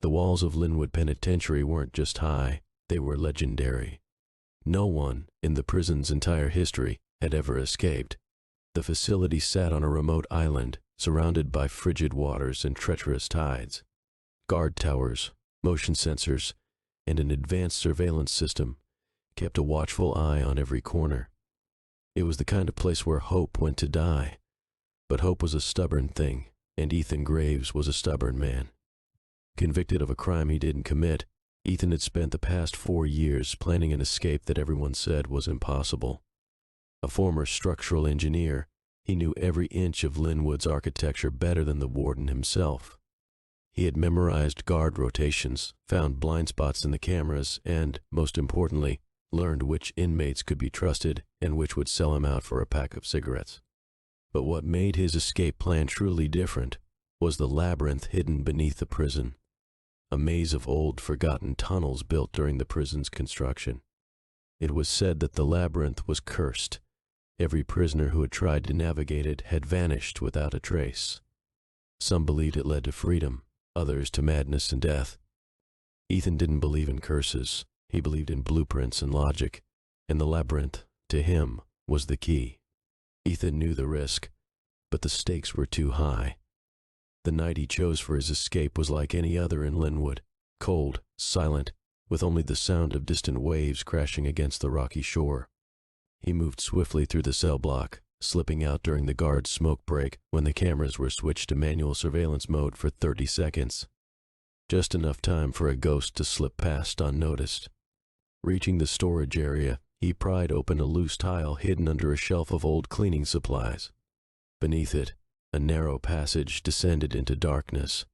The walls of Linwood Penitentiary weren't just high, they were legendary. No one, in the prison's entire history, had ever escaped. The facility sat on a remote island, surrounded by frigid waters and treacherous tides. Guard towers, motion sensors, and an advanced surveillance system kept a watchful eye on every corner. It was the kind of place where hope went to die. But hope was a stubborn thing, and Ethan Graves was a stubborn man. Convicted of a crime he didn't commit, Ethan had spent the past 4 years planning an escape that everyone said was impossible. A former structural engineer, he knew every inch of Linwood's architecture better than the warden himself. He had memorized guard rotations, found blind spots in the cameras, and, most importantly, learned which inmates could be trusted and which would sell him out for a pack of cigarettes. But what made his escape plan truly different was the labyrinth hidden beneath the prison, a maze of old, forgotten tunnels built during the prison's construction. It was said that the labyrinth was cursed. Every prisoner who had tried to navigate it had vanished without a trace. Some believed it led to freedom, others to madness and death. Ethan didn't believe in curses. He believed in blueprints and logic, and the labyrinth, to him, was the key. Ethan knew the risk, but the stakes were too high. The night he chose for his escape was like any other in Linwood, cold, silent, with only the sound of distant waves crashing against the rocky shore. He moved swiftly through the cell block, slipping out during the guard's smoke break when the cameras were switched to manual surveillance mode for 30 seconds. Just enough time for a ghost to slip past unnoticed. Reaching the storage area, he pried open a loose tile hidden under a shelf of old cleaning supplies. Beneath it, a narrow passage descended into darkness.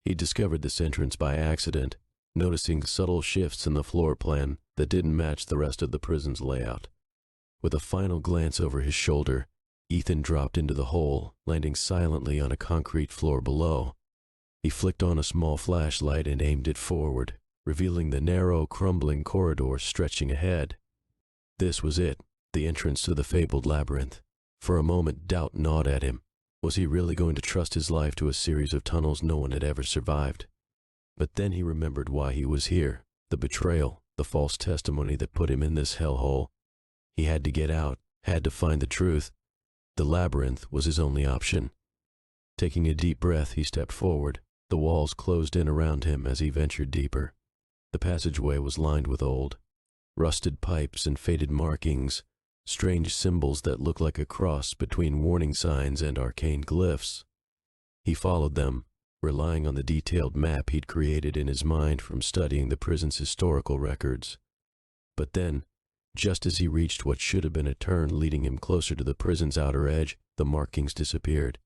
He discovered this entrance by accident, noticing subtle shifts in the floor plan that didn't match the rest of the prison's layout. With a final glance over his shoulder, Ethan dropped into the hole, landing silently on a concrete floor below. He flicked on a small flashlight and aimed it forward, revealing the narrow, crumbling corridor stretching ahead. This was it, the entrance to the fabled labyrinth. For a moment, doubt gnawed at him. Was he really going to trust his life to a series of tunnels no one had ever survived? But then he remembered why he was here, the betrayal, the false testimony that put him in this hellhole. He had to get out, had to find the truth. The labyrinth was his only option. Taking a deep breath, he stepped forward. The walls closed in around him as he ventured deeper. The passageway was lined with old, rusted pipes and faded markings, strange symbols that looked like a cross between warning signs and arcane glyphs. He followed them, relying on the detailed map he'd created in his mind from studying the prison's historical records. But then, just as he reached what should have been a turn leading him closer to the prison's outer edge, the markings disappeared.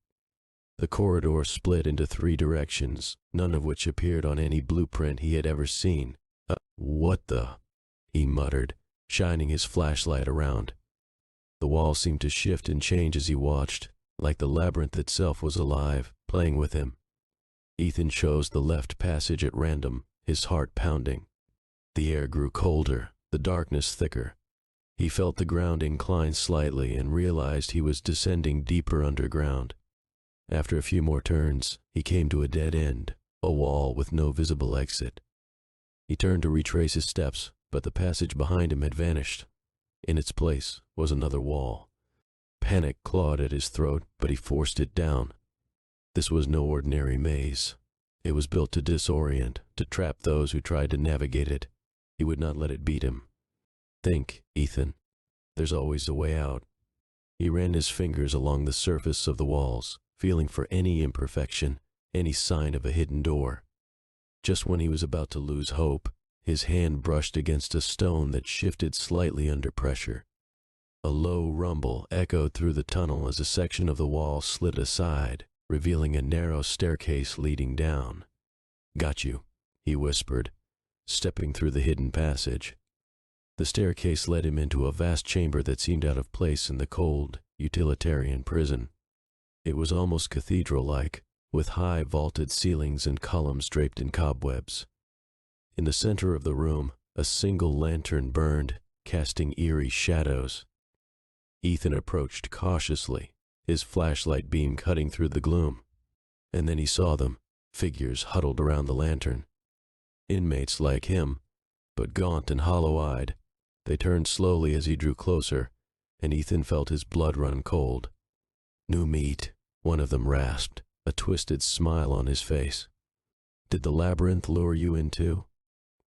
The corridor split into 3 directions, none of which appeared on any blueprint he had ever seen. What the? He muttered, shining his flashlight around. The wall seemed to shift and change as he watched, like the labyrinth itself was alive, playing with him. Ethan chose the left passage at random, his heart pounding. The air grew colder, the darkness thicker. He felt the ground incline slightly and realized he was descending deeper underground. After a few more turns, he came to a dead end, a wall with no visible exit. He turned to retrace his steps, but the passage behind him had vanished. In its place was another wall. Panic clawed at his throat, but he forced it down. This was no ordinary maze. It was built to disorient, to trap those who tried to navigate it. He would not let it beat him. Think, Ethan. There's always a way out. He ran his fingers along the surface of the walls, feeling for any imperfection, any sign of a hidden door. Just when he was about to lose hope, his hand brushed against a stone that shifted slightly under pressure. A low rumble echoed through the tunnel as a section of the wall slid aside, revealing a narrow staircase leading down. "Got you," he whispered, stepping through the hidden passage. The staircase led him into a vast chamber that seemed out of place in the cold, utilitarian prison. It was almost cathedral-like, with high vaulted ceilings and columns draped in cobwebs. In the center of the room, a single lantern burned, casting eerie shadows. Ethan approached cautiously, his flashlight beam cutting through the gloom. And then he saw them, figures huddled around the lantern. Inmates like him, but gaunt and hollow-eyed. They turned slowly as he drew closer, and Ethan felt his blood run cold. "New meat," one of them rasped, a twisted smile on his face. "Did the labyrinth lure you in too?"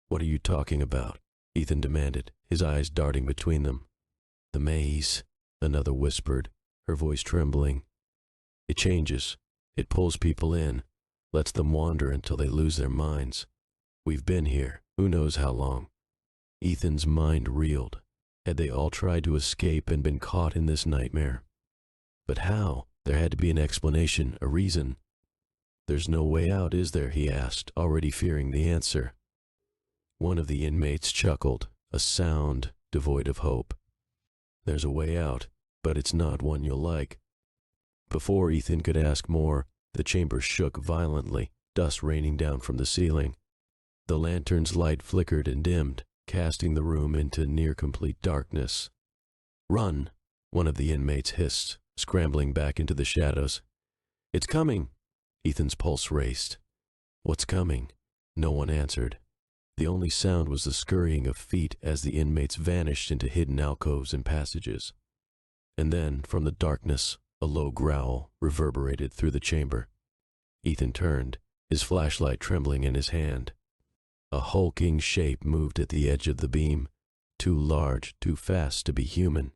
"What are you talking about?" Ethan demanded, his eyes darting between them. "The maze," another whispered, her voice trembling. "It changes. It pulls people in, lets them wander until they lose their minds. We've been here, who knows how long." Ethan's mind reeled. Had they all tried to escape and been caught in this nightmare? But how? There had to be an explanation, a reason. "There's no way out, is there?" he asked, already fearing the answer. One of the inmates chuckled, a sound devoid of hope. "There's a way out, but it's not one you'll like." Before Ethan could ask more, the chamber shook violently, dust raining down from the ceiling. The lantern's light flickered and dimmed, casting the room into near-complete darkness. "Run!" one of the inmates hissed, scrambling back into the shadows. "It's coming!" Ethan's pulse raced. "What's coming?" No one answered. The only sound was the scurrying of feet as the inmates vanished into hidden alcoves and passages. And then, from the darkness, a low growl reverberated through the chamber. Ethan turned, his flashlight trembling in his hand. A hulking shape moved at the edge of the beam, too large, too fast to be human.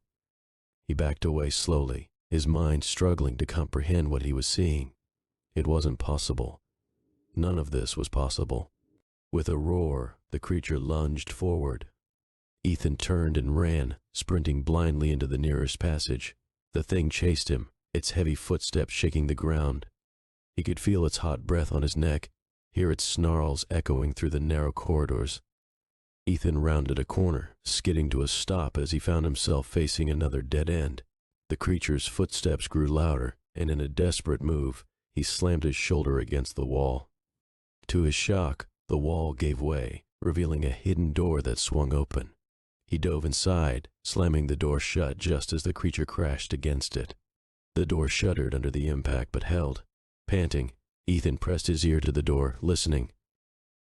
He backed away slowly, his mind struggling to comprehend what he was seeing. It wasn't possible. None of this was possible. With a roar, the creature lunged forward. Ethan turned and ran, sprinting blindly into the nearest passage. The thing chased him, its heavy footsteps shaking the ground. He could feel its hot breath on his neck, hear its snarls echoing through the narrow corridors. Ethan rounded a corner, skidding to a stop as he found himself facing another dead end. The creature's footsteps grew louder, and in a desperate move, he slammed his shoulder against the wall. To his shock, the wall gave way, revealing a hidden door that swung open. He dove inside, slamming the door shut just as the creature crashed against it. The door shuddered under the impact but held. Panting, Ethan pressed his ear to the door, listening.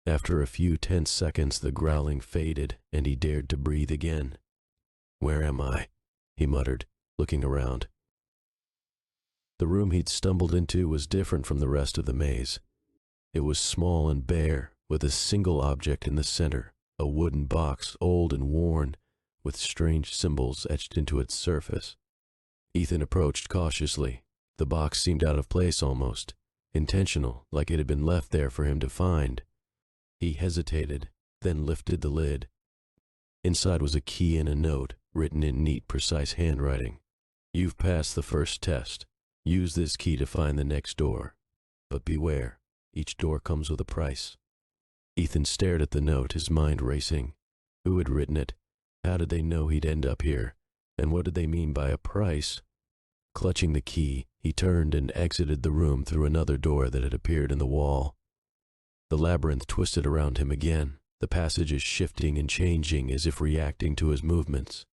After a few tense seconds, the growling faded, and he dared to breathe again. "Where am I?" he muttered, looking around. The room he'd stumbled into was different from the rest of the maze. It was small and bare, with a single object in the center, a wooden box, old and worn, with strange symbols etched into its surface. Ethan approached cautiously. The box seemed out of place almost, intentional, like it had been left there for him to find. He hesitated, then lifted the lid. Inside was a key and a note, written in neat, precise handwriting. "You've passed the first test. Use this key to find the next door. But beware, each door comes with a price." Ethan stared at the note, his mind racing. Who had written it? How did they know he'd end up here? And what did they mean by a price? Clutching the key, he turned and exited the room through another door that had appeared in the wall. The labyrinth twisted around him again, the passages shifting and changing as if reacting to his movements.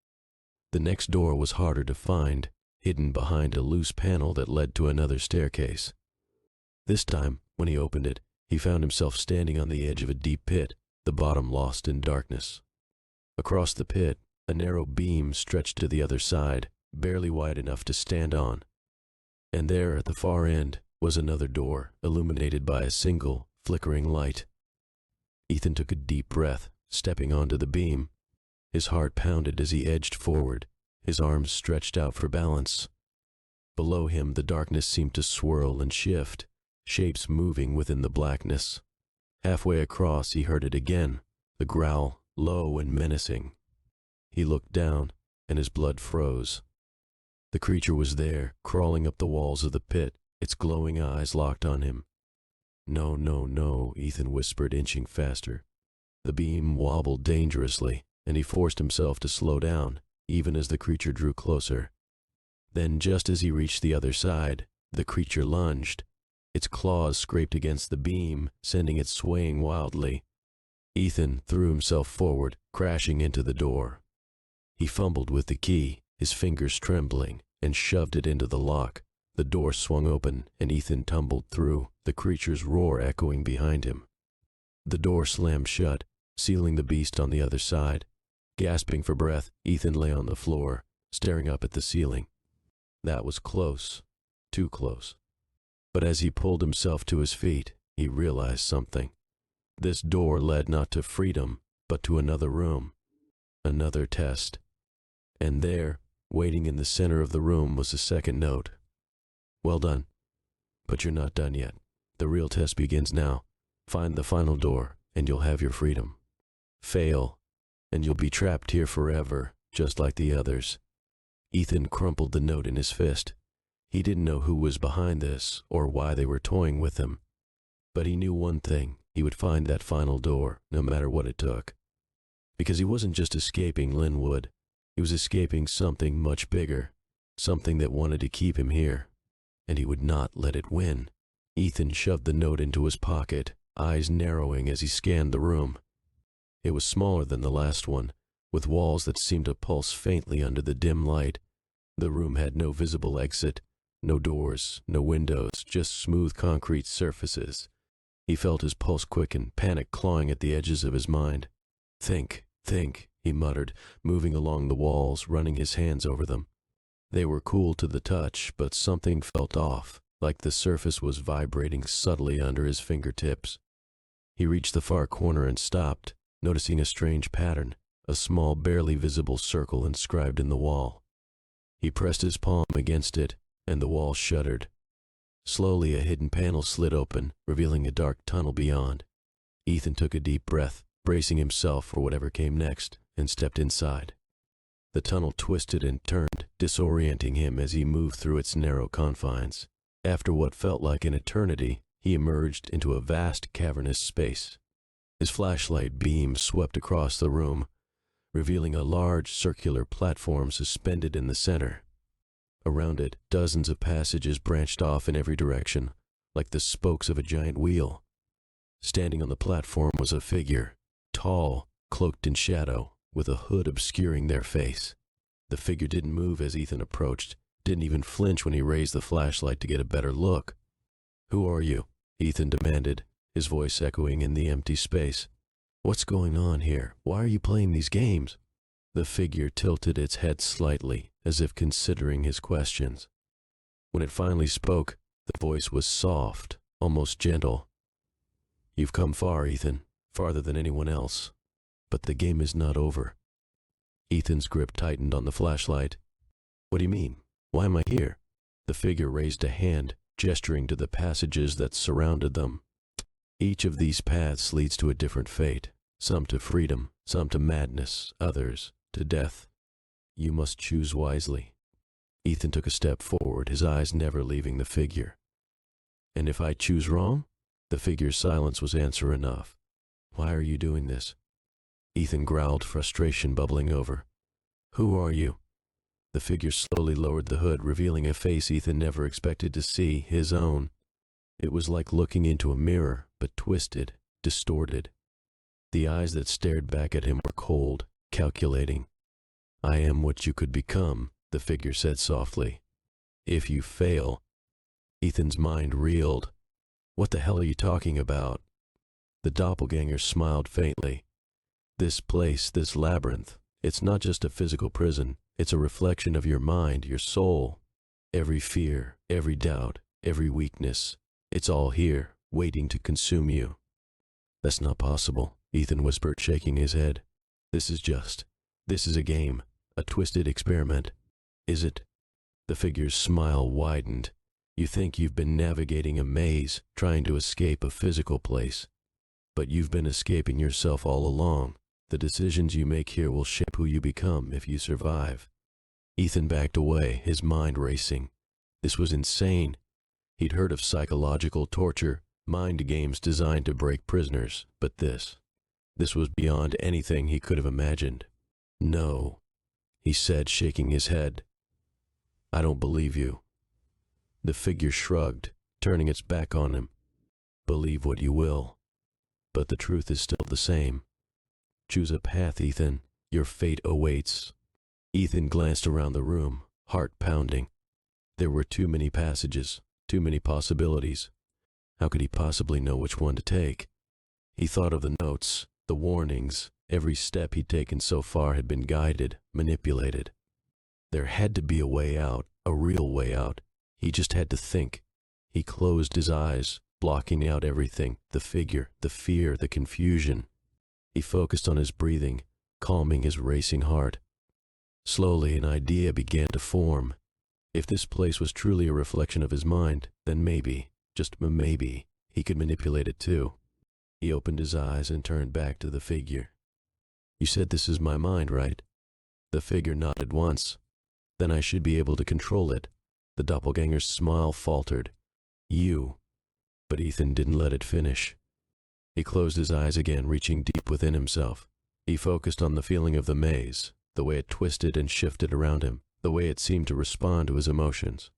The next door was harder to find, hidden behind a loose panel that led to another staircase. This time, when he opened it, he found himself standing on the edge of a deep pit, the bottom lost in darkness. Across the pit, a narrow beam stretched to the other side, barely wide enough to stand on. And there, at the far end, was another door, illuminated by a single, flickering light. Ethan took a deep breath, stepping onto the beam. His heart pounded as he edged forward, his arms stretched out for balance. Below him, the darkness seemed to swirl and shift, shapes moving within the blackness. Halfway across, he heard it again, the growl, low and menacing. He looked down, and his blood froze. The creature was there, crawling up the walls of the pit, its glowing eyes locked on him. "No, no, no," Ethan whispered, inching faster. The beam wobbled dangerously, and he forced himself to slow down, even as the creature drew closer. Then, just as he reached the other side, the creature lunged. Its claws scraped against the beam, sending it swaying wildly. Ethan threw himself forward, crashing into the door. He fumbled with the key, his fingers trembling, and shoved it into the lock. The door swung open, and Ethan tumbled through, the creature's roar echoing behind him. The door slammed shut, sealing the beast on the other side. Gasping for breath, Ethan lay on the floor, staring up at the ceiling. That was close, too close. But as he pulled himself to his feet, he realized something. This door led not to freedom, but to another room, another test. And there, waiting in the center of the room, was a second note. Well done. But you're not done yet. The real test begins now. Find the final door, and you'll have your freedom. Fail, and you'll be trapped here forever, just like the others. Ethan crumpled the note in his fist. He didn't know who was behind this, or why they were toying with him. But he knew one thing. He would find that final door, no matter what it took. Because he wasn't just escaping Linwood. He was escaping something much bigger, something that wanted to keep him here. And he would not let it win. Ethan shoved the note into his pocket, eyes narrowing as he scanned the room. It was smaller than the last one, with walls that seemed to pulse faintly under the dim light. The room had no visible exit, no doors, no windows, just smooth concrete surfaces. He felt his pulse quicken, panic clawing at the edges of his mind. Think, he muttered, moving along the walls, running his hands over them. They were cool to the touch, but something felt off, like the surface was vibrating subtly under his fingertips. He reached the far corner and stopped, noticing a strange pattern, a small, barely visible circle inscribed in the wall. He pressed his palm against it, and the wall shuddered. Slowly, a hidden panel slid open, revealing a dark tunnel beyond. Ethan took a deep breath, bracing himself for whatever came next, and stepped inside. The tunnel twisted and turned, disorienting him as he moved through its narrow confines. After what felt like an eternity, he emerged into a vast, cavernous space. His flashlight beam swept across the room, revealing a large, circular platform suspended in the center. Around it, dozens of passages branched off in every direction, like the spokes of a giant wheel. Standing on the platform was a figure, tall, cloaked in shadow, with a hood obscuring their face. The figure didn't move as Ethan approached, didn't even flinch when he raised the flashlight to get a better look. "Who are you?" Ethan demanded, his voice echoing in the empty space. "What's going on here? Why are you playing these games?" The figure tilted its head slightly, as if considering his questions. When it finally spoke, the voice was soft, almost gentle. "You've come far, Ethan, farther than anyone else. But the game is not over." Ethan's grip tightened on the flashlight. "What do you mean? Why am I here?" The figure raised a hand, gesturing to the passages that surrounded them. "Each of these paths leads to a different fate, some to freedom, some to madness, others to death. You must choose wisely." Ethan took a step forward, his eyes never leaving the figure. "And if I choose wrong?" The figure's silence was answer enough. "Why are you doing this?" Ethan growled, frustration bubbling over. "Who are you?" The figure slowly lowered the hood, revealing a face Ethan never expected to see, his own. It was like looking into a mirror, but twisted, distorted. The eyes that stared back at him were cold, calculating. "I am what you could become," the figure said softly. "If you fail." Ethan's mind reeled. "What the hell are you talking about?" The doppelganger smiled faintly. "This place, this labyrinth, it's not just a physical prison. It's a reflection of your mind, your soul. Every fear, every doubt, every weakness. It's all here, waiting to consume you." "That's not possible," Ethan whispered, shaking his head. This is a game, a twisted experiment." "Is it?" The figure's smile widened. "You think you've been navigating a maze, trying to escape a physical place. But you've been escaping yourself all along. The decisions you make here will shape who you become if you survive." Ethan backed away, his mind racing. This was insane. He'd heard of psychological torture, mind games designed to break prisoners, but this was beyond anything he could have imagined. "No," he said, shaking his head. "I don't believe you." The figure shrugged, turning its back on him. "Believe what you will, but the truth is still the same. Choose a path, Ethan. Your fate awaits." Ethan glanced around the room, heart pounding. There were too many passages, too many possibilities. How could he possibly know which one to take? He thought of the notes, the warnings. Every step he'd taken so far had been guided, manipulated. There had to be a way out, a real way out. He just had to think. He closed his eyes, blocking out everything, the figure, the fear, the confusion. He focused on his breathing, calming his racing heart. Slowly an idea began to form. If this place was truly a reflection of his mind, then maybe, just maybe, he could manipulate it too. He opened his eyes and turned back to the figure. "You said this is my mind, right?" The figure nodded once. "Then I should be able to control it." The doppelganger's smile faltered. "You." But Ethan didn't let it finish. He closed his eyes again, reaching deep within himself. He focused on the feeling of the maze, the way it twisted and shifted around him, the way it seemed to respond to his emotions.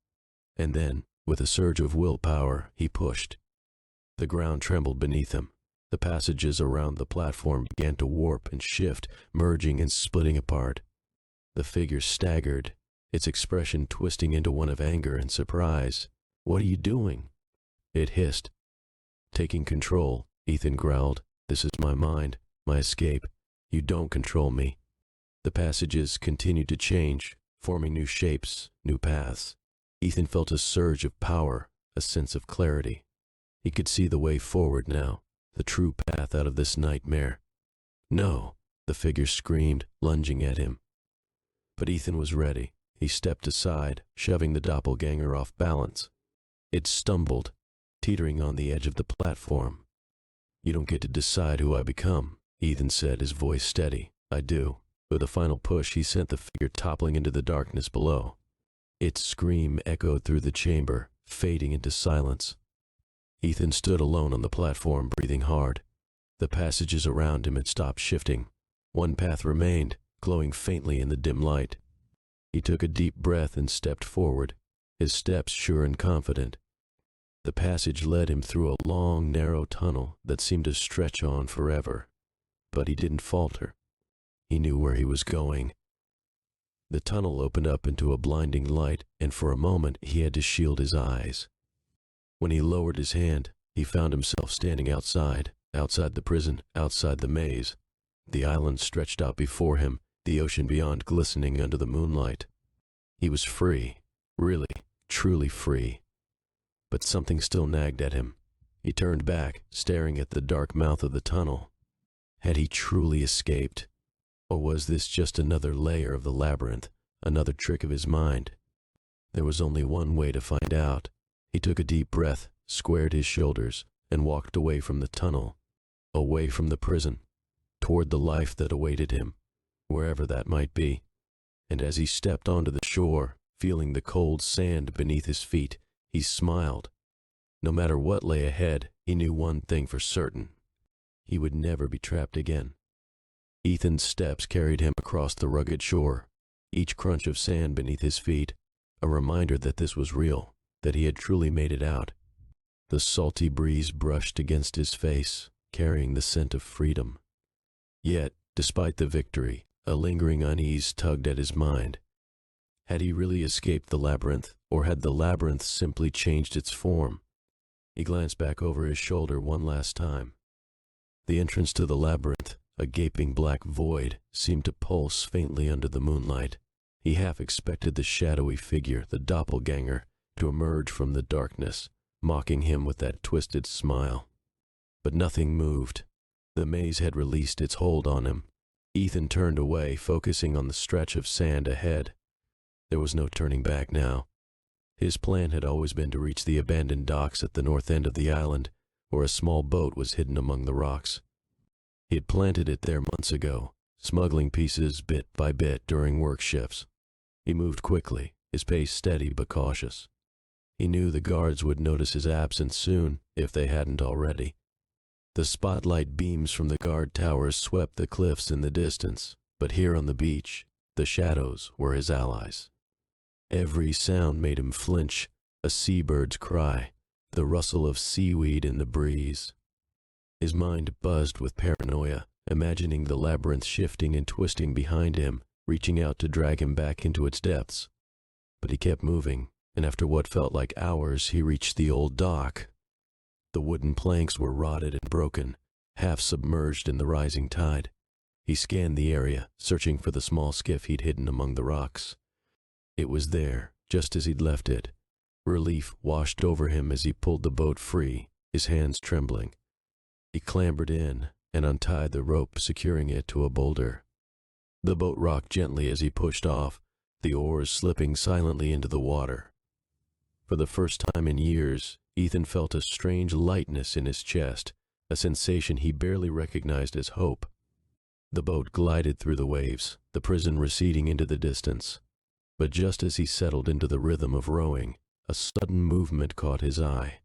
And then, with a surge of willpower, he pushed. The ground trembled beneath him. The passages around the platform began to warp and shift, merging and splitting apart. The figure staggered, its expression twisting into one of anger and surprise. "What are you doing?" It hissed. "Taking control," Ethan growled. "This is my mind, my escape. You don't control me." The passages continued to change, forming new shapes, new paths. Ethan felt a surge of power, a sense of clarity. He could see the way forward now, the true path out of this nightmare. "No!" the figure screamed, lunging at him. But Ethan was ready. He stepped aside, shoving the doppelganger off balance. It stumbled, teetering on the edge of the platform. "You don't get to decide who I become," Ethan said, his voice steady. "I do." With a final push, he sent the figure toppling into the darkness below. Its scream echoed through the chamber, fading into silence. Ethan stood alone on the platform, breathing hard. The passages around him had stopped shifting. One path remained, glowing faintly in the dim light. He took a deep breath and stepped forward, his steps sure and confident. The passage led him through a long, narrow tunnel that seemed to stretch on forever. But he didn't falter. He knew where he was going. The tunnel opened up into a blinding light, and for a moment he had to shield his eyes. When he lowered his hand, he found himself standing outside the prison, outside the maze. The island stretched out before him, the ocean beyond glistening under the moonlight. He was free, really, truly free. But something still nagged at him. He turned back, staring at the dark mouth of the tunnel. Had he truly escaped? Or was this just another layer of the labyrinth, another trick of his mind? There was only one way to find out. He took a deep breath, squared his shoulders, and walked away from the tunnel, away from the prison, toward the life that awaited him, wherever that might be. And as he stepped onto the shore, feeling the cold sand beneath his feet, he smiled. No matter what lay ahead, he knew one thing for certain. He would never be trapped again. Ethan's steps carried him across the rugged shore, each crunch of sand beneath his feet, a reminder that this was real, that he had truly made it out. The salty breeze brushed against his face, carrying the scent of freedom. Yet, despite the victory, a lingering unease tugged at his mind. Had he really escaped the labyrinth, or had the labyrinth simply changed its form? He glanced back over his shoulder one last time. The entrance to the labyrinth, a gaping black void, seemed to pulse faintly under the moonlight. He half expected the shadowy figure, the doppelganger, to emerge from the darkness, mocking him with that twisted smile. But nothing moved. The maze had released its hold on him. Ethan turned away, focusing on the stretch of sand ahead. There was no turning back now. His plan had always been to reach the abandoned docks at the north end of the island, where a small boat was hidden among the rocks. He had planted it there months ago, smuggling pieces bit by bit during work shifts. He moved quickly, his pace steady but cautious. He knew the guards would notice his absence soon, if they hadn't already. The spotlight beams from the guard towers swept the cliffs in the distance, but here on the beach, the shadows were his allies. Every sound made him flinch, a seabird's cry, the rustle of seaweed in the breeze. His mind buzzed with paranoia, imagining the labyrinth shifting and twisting behind him, reaching out to drag him back into its depths. But he kept moving, and after what felt like hours, he reached the old dock. The wooden planks were rotted and broken, half submerged in the rising tide. He scanned the area, searching for the small skiff he'd hidden among the rocks. It was there, just as he'd left it. Relief washed over him as he pulled the boat free, his hands trembling. He clambered in and untied the rope securing it to a boulder. The boat rocked gently as he pushed off, the oars slipping silently into the water. For the first time in years, Ethan felt a strange lightness in his chest, a sensation he barely recognized as hope. The boat glided through the waves, the prison receding into the distance. But just as he settled into the rhythm of rowing, a sudden movement caught his eye.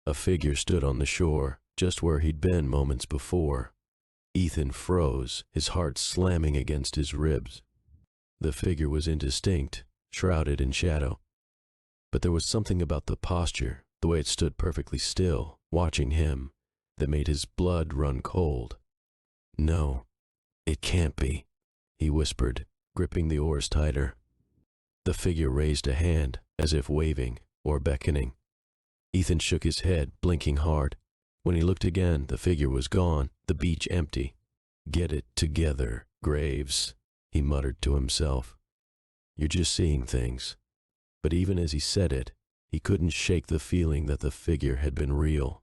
A figure stood on the shore, just where he'd been moments before. Ethan froze, his heart slamming against his ribs. The figure was indistinct, shrouded in shadow. But there was something about the posture, the way it stood perfectly still, watching him, that made his blood run cold. "No, it can't be," he whispered, gripping the oars tighter. The figure raised a hand, as if waving or beckoning. Ethan shook his head, blinking hard. When he looked again, the figure was gone, the beach empty. "Get it together, Graves," he muttered to himself. "You're just seeing things." But even as he said it, he couldn't shake the feeling that the figure had been real,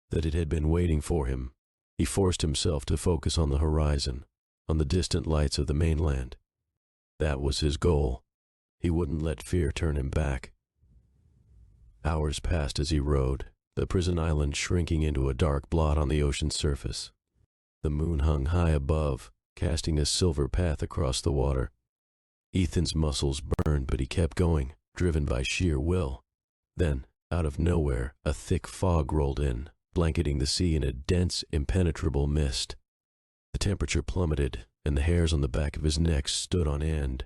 that it had been waiting for him. He forced himself to focus on the horizon, on the distant lights of the mainland. That was his goal. He wouldn't let fear turn him back. Hours passed as he rowed, the prison island shrinking into a dark blot on the ocean's surface. The moon hung high above, casting a silver path across the water. Ethan's muscles burned, but he kept going, driven by sheer will. Then, out of nowhere, a thick fog rolled in, blanketing the sea in a dense, impenetrable mist. The temperature plummeted, and the hairs on the back of his neck stood on end.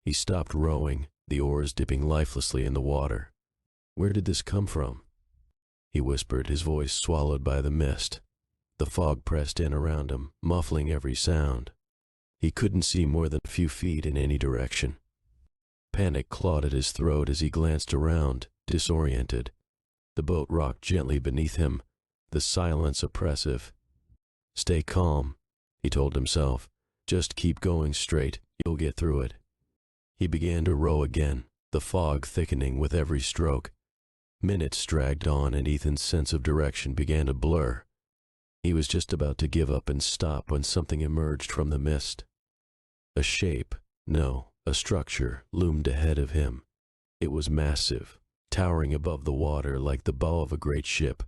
He stopped rowing, the oars dipping lifelessly in the water. "Where did this come from?" he whispered, his voice swallowed by the mist. The fog pressed in around him, muffling every sound. He couldn't see more than a few feet in any direction. Panic clawed at his throat as he glanced around, disoriented. The boat rocked gently beneath him, the silence oppressive. "Stay calm," he told himself. "Just keep going straight, you'll get through it." He began to row again, the fog thickening with every stroke. Minutes dragged on and Ethan's sense of direction began to blur. He was just about to give up and stop when something emerged from the mist. A shape, no, a structure, loomed ahead of him. It was massive, towering above the water like the bow of a great ship.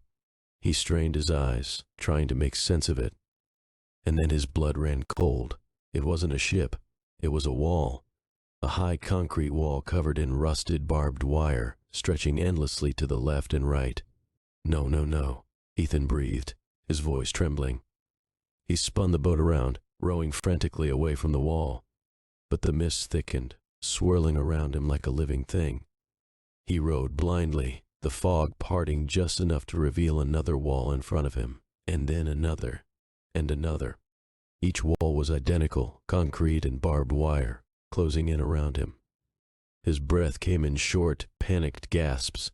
He strained his eyes, trying to make sense of it. And then his blood ran cold. It wasn't a ship, it was a wall. A high concrete wall covered in rusted barbed wire, stretching endlessly to the left and right. "No, no, no," Ethan breathed, his voice trembling. He spun the boat around, rowing frantically away from the wall. But the mist thickened, swirling around him like a living thing. He rowed blindly, the fog parting just enough to reveal another wall in front of him, and then another, and another. Each wall was identical, concrete and barbed wire, closing in around him. His breath came in short, panicked gasps.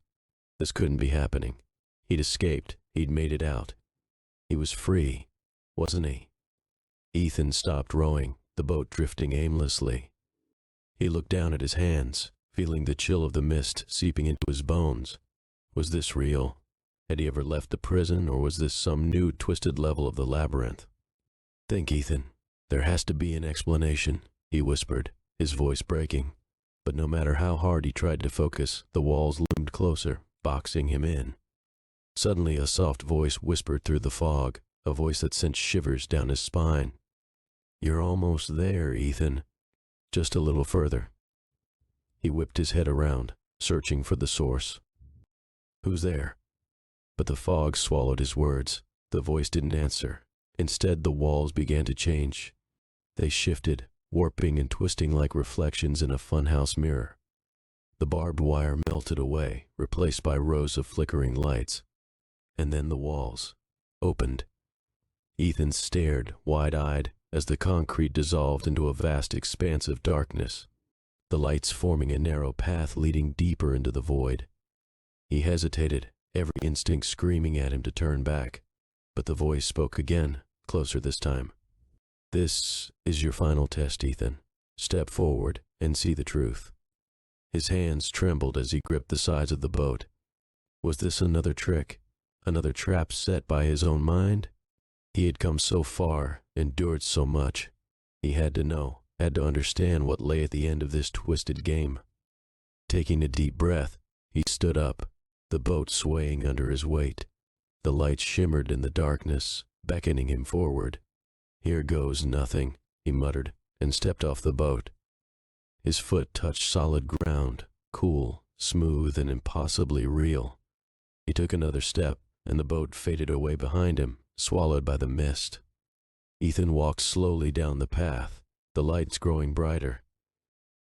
This couldn't be happening. He'd escaped. He'd made it out. He was free, wasn't he? Ethan stopped rowing, the boat drifting aimlessly. He looked down at his hands, feeling the chill of the mist seeping into his bones. Was this real? Had he ever left the prison, or was this some new twisted level of the labyrinth? "Think, Ethan. There has to be an explanation," he whispered, his voice breaking. But no matter how hard he tried to focus, the walls loomed closer, boxing him in. Suddenly a soft voice whispered through the fog, a voice that sent shivers down his spine. "You're almost there, Ethan. Just a little further." He whipped his head around, searching for the source. "Who's there?" But the fog swallowed his words. The voice didn't answer. Instead, the walls began to change. They shifted, warping and twisting like reflections in a funhouse mirror. The barbed wire melted away, replaced by rows of flickering lights. And then the walls opened. Ethan stared, wide-eyed, as the concrete dissolved into a vast expanse of darkness. the lights forming a narrow path leading deeper into the void. He hesitated, every instinct screaming at him to turn back, but the voice spoke again, closer this time. "This is your final test, Ethan. Step forward and see the truth." His hands trembled as he gripped the sides of the boat. Was this another trick, another trap set by his own mind? He had come so far, endured so much. He had to know, had to understand what lay at the end of this twisted game. Taking a deep breath, he stood up, the boat swaying under his weight. The lights shimmered in the darkness, beckoning him forward. "Here goes nothing," he muttered, and stepped off the boat. His foot touched solid ground, cool, smooth, and impossibly real. He took another step, and the boat faded away behind him, swallowed by the mist. Ethan walked slowly down the path, the lights growing brighter.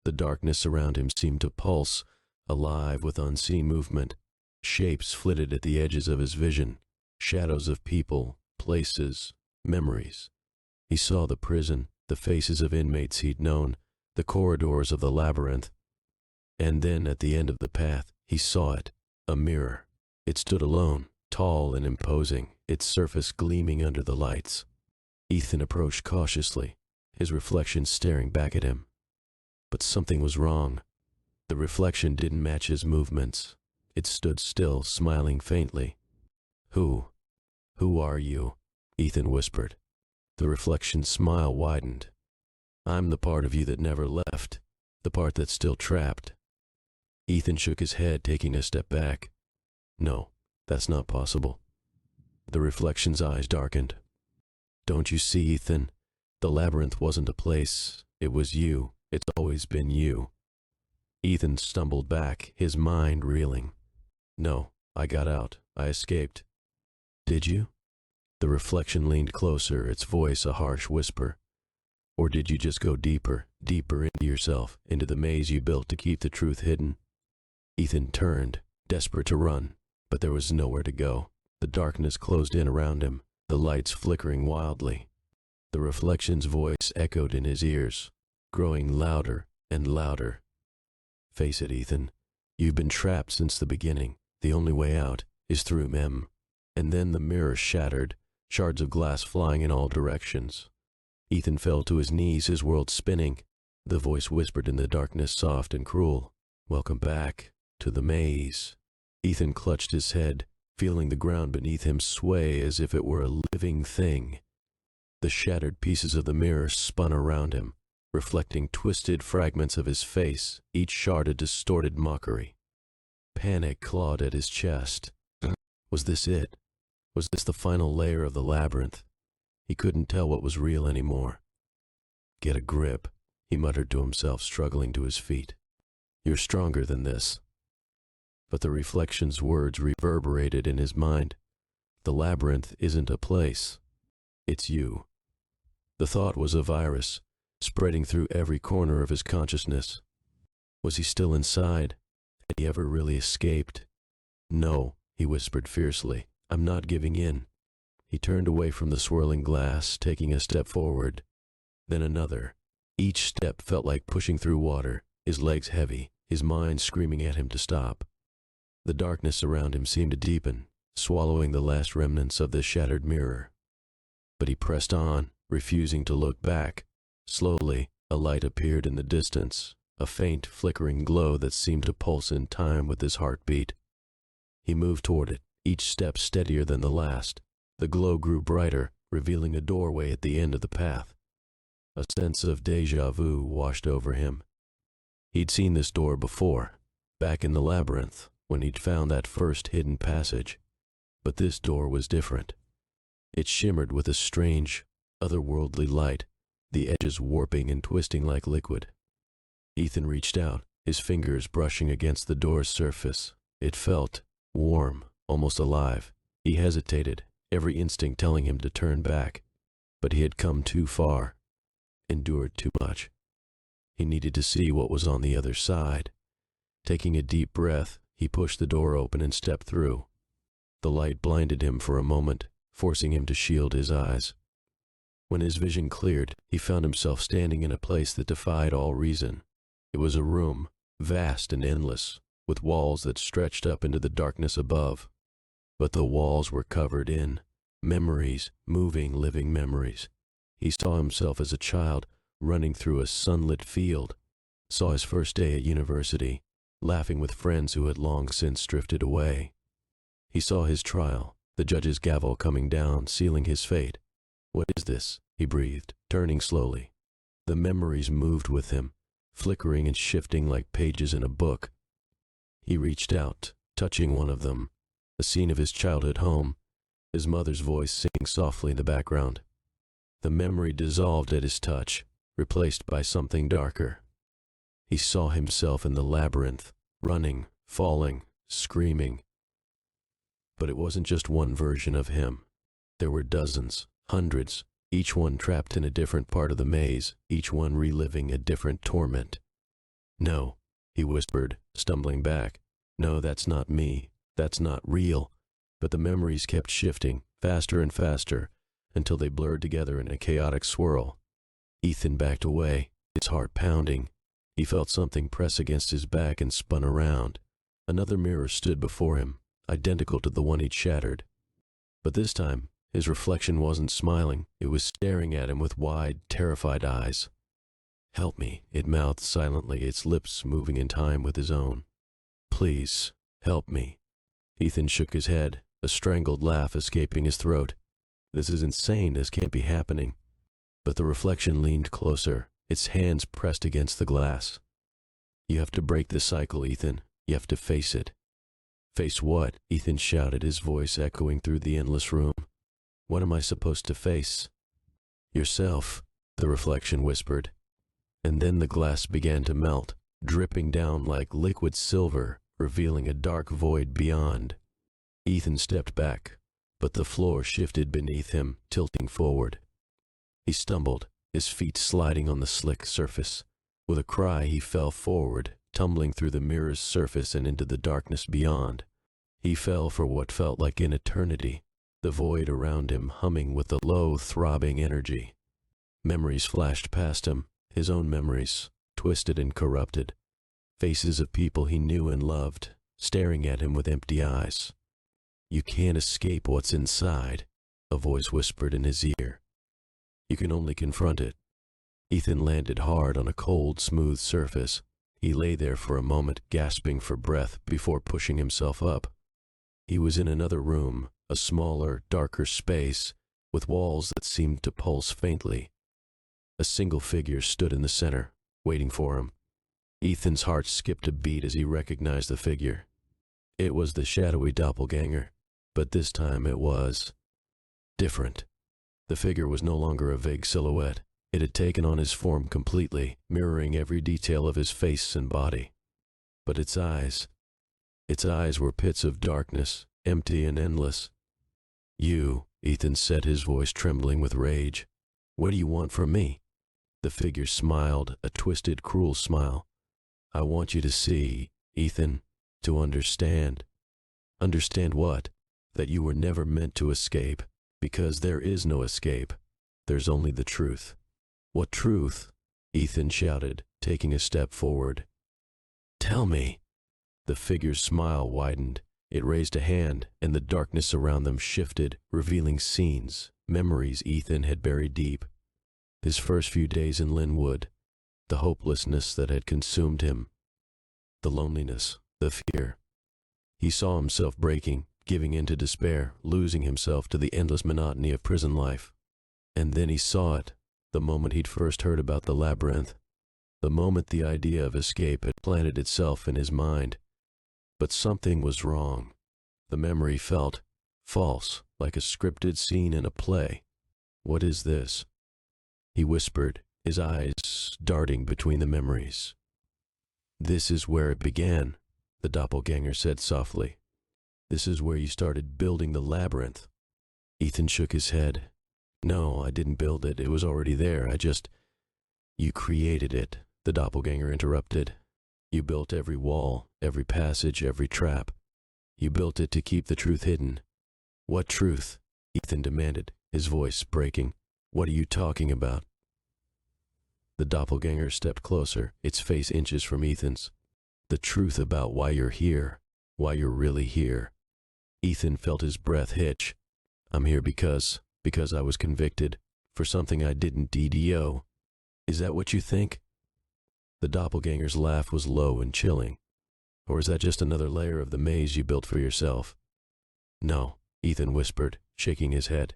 The darkness around him seemed to pulse, alive with unseen movement. Shapes flitted at the edges of his vision, shadows of people, places, memories. He saw the prison, the faces of inmates he'd known, the corridors of the labyrinth. And then at the end of the path, he saw it, a mirror. It stood alone, tall and imposing, its surface gleaming under the lights. Ethan approached cautiously, his reflection staring back at him. But something was wrong. The reflection didn't match his movements. It stood still, smiling faintly. Who are you?" Ethan whispered. The reflection's smile widened. "I'm the part of you that never left, the part that's still trapped." Ethan shook his head, taking a step back. "No, that's not possible." The reflection's eyes darkened. "Don't you see, Ethan? The labyrinth wasn't a place. It was you. It's always been you." Ethan stumbled back, his mind reeling. "No, I got out. I escaped." "Did you?" The reflection leaned closer, its voice a harsh whisper. "Or did you just go deeper, deeper into yourself, into the maze you built to keep the truth hidden?" Ethan turned, desperate to run, but there was nowhere to go. The darkness closed in around him, the lights flickering wildly. The reflection's voice echoed in his ears, growing louder and louder. "Face it, Ethan. You've been trapped since the beginning. The only way out is through Mem." And then the mirror shattered, shards of glass flying in all directions. Ethan fell to his knees, his world spinning. The voice whispered in the darkness, soft and cruel, "Welcome back to the maze." Ethan clutched his head, feeling the ground beneath him sway as if it were a living thing. The shattered pieces of the mirror spun around him, reflecting twisted fragments of his face, each shard a distorted mockery. Panic clawed at his chest. Was this it? Was this the final layer of the labyrinth? He couldn't tell what was real anymore. "Get a grip," he muttered to himself, struggling to his feet. "You're stronger than this." But the reflection's words reverberated in his mind. The labyrinth isn't a place. It's you. The thought was a virus, spreading through every corner of his consciousness. Was he still inside? Had he ever really escaped? "No," he whispered fiercely. "I'm not giving in." He turned away from the swirling glass, taking a step forward, then another. Each step felt like pushing through water, his legs heavy, his mind screaming at him to stop. The darkness around him seemed to deepen, swallowing the last remnants of the shattered mirror. But he pressed on, refusing to look back. Slowly, a light appeared in the distance, a faint, flickering glow that seemed to pulse in time with his heartbeat. He moved toward it, each step steadier than the last. The glow grew brighter, revealing a doorway at the end of the path. A sense of déjà vu washed over him. He'd seen this door before, back in the labyrinth, when he'd found that first hidden passage. But this door was different. It shimmered with a strange, otherworldly light, the edges warping and twisting like liquid. Ethan reached out, his fingers brushing against the door's surface. It felt warm, almost alive. He hesitated, every instinct telling him to turn back. But he had come too far, endured too much. He needed to see what was on the other side. Taking a deep breath, he pushed the door open and stepped through. The light blinded him for a moment, forcing him to shield his eyes. When his vision cleared, he found himself standing in a place that defied all reason. It was a room, vast and endless, with walls that stretched up into the darkness above. But the walls were covered in memories, moving, living memories. He saw himself as a child running through a sunlit field, saw his first day at university, laughing with friends who had long since drifted away. He saw his trial, the judge's gavel coming down, sealing his fate. "What is this?" he breathed, turning slowly. The memories moved with him, flickering and shifting like pages in a book. He reached out, touching one of them, a scene of his childhood home, his mother's voice singing softly in the background. The memory dissolved at his touch, replaced by something darker. He saw himself in the labyrinth, running, falling, screaming. But it wasn't just one version of him. There were dozens, hundreds, each one trapped in a different part of the maze, each one reliving a different torment. "No," he whispered, stumbling back. "No, that's not me. That's not real." But the memories kept shifting, faster and faster, until they blurred together in a chaotic swirl. Ethan backed away, his heart pounding. He felt something press against his back and spun around. Another mirror stood before him, identical to the one he'd shattered. But this time, his reflection wasn't smiling. It was staring at him with wide, terrified eyes. "Help me," it mouthed silently, its lips moving in time with his own. "Please, help me." Ethan shook his head, a strangled laugh escaping his throat. "This is insane. This can't be happening." But the reflection leaned closer, its hands pressed against the glass. "You have to break the cycle, Ethan. You have to face it." "Face what?" Ethan shouted, his voice echoing through the endless room. "What am I supposed to face?" "Yourself," the reflection whispered. And then the glass began to melt, dripping down like liquid silver, revealing a dark void beyond. Ethan stepped back, but the floor shifted beneath him, tilting forward. He stumbled, his feet sliding on the slick surface. With a cry, he fell forward, tumbling through the mirror's surface and into the darkness beyond. He fell for what felt like an eternity, the void around him humming with a low, throbbing energy. Memories flashed past him, his own memories, twisted and corrupted. Faces of people he knew and loved, staring at him with empty eyes. "You can't escape what's inside," a voice whispered in his ear. "You can only confront it." Ethan landed hard on a cold, smooth surface. He lay there for a moment, gasping for breath before pushing himself up. He was in another room, a smaller, darker space, with walls that seemed to pulse faintly. A single figure stood in the center, waiting for him. Ethan's heart skipped a beat as he recognized the figure. It was the shadowy doppelganger, but this time it was different. The figure was no longer a vague silhouette. It had taken on his form completely, mirroring every detail of his face and body. But its eyes were pits of darkness, empty and endless. "You," Ethan said, his voice trembling with rage. "What do you want from me?" The figure smiled, a twisted, cruel smile. "I want you to see, Ethan, to understand." "Understand what?" "That you were never meant to escape, because there is no escape. There's only the truth." "What truth?" Ethan shouted, taking a step forward. "Tell me." The figure's smile widened. It raised a hand, and the darkness around them shifted, revealing scenes, memories Ethan had buried deep. His first few days in Linwood, the hopelessness that had consumed him, the loneliness, the fear. He saw himself breaking, giving in to despair, losing himself to the endless monotony of prison life. And then he saw it, the moment he'd first heard about the labyrinth, the moment the idea of escape had planted itself in his mind. But something was wrong. The memory felt false, like a scripted scene in a play. "What is this?" he whispered, his eyes darting between the memories. "This is where it began," the doppelganger said softly. "This is where you started building the labyrinth." Ethan shook his head. "No, I didn't build it. It was already there. You created it," the doppelganger interrupted. "You built every wall, every passage, every trap. You built it to keep the truth hidden." "What truth?" Ethan demanded, his voice breaking. "What are you talking about?" The doppelganger stepped closer, its face inches from Ethan's. The truth about why you're here, why you're really here. Ethan felt his breath hitch. I'm here because I was convicted for something I didn't DDO. Is that what you think? The doppelganger's laugh was low and chilling. Or is that just another layer of the maze you built for yourself? No, Ethan whispered, shaking his head.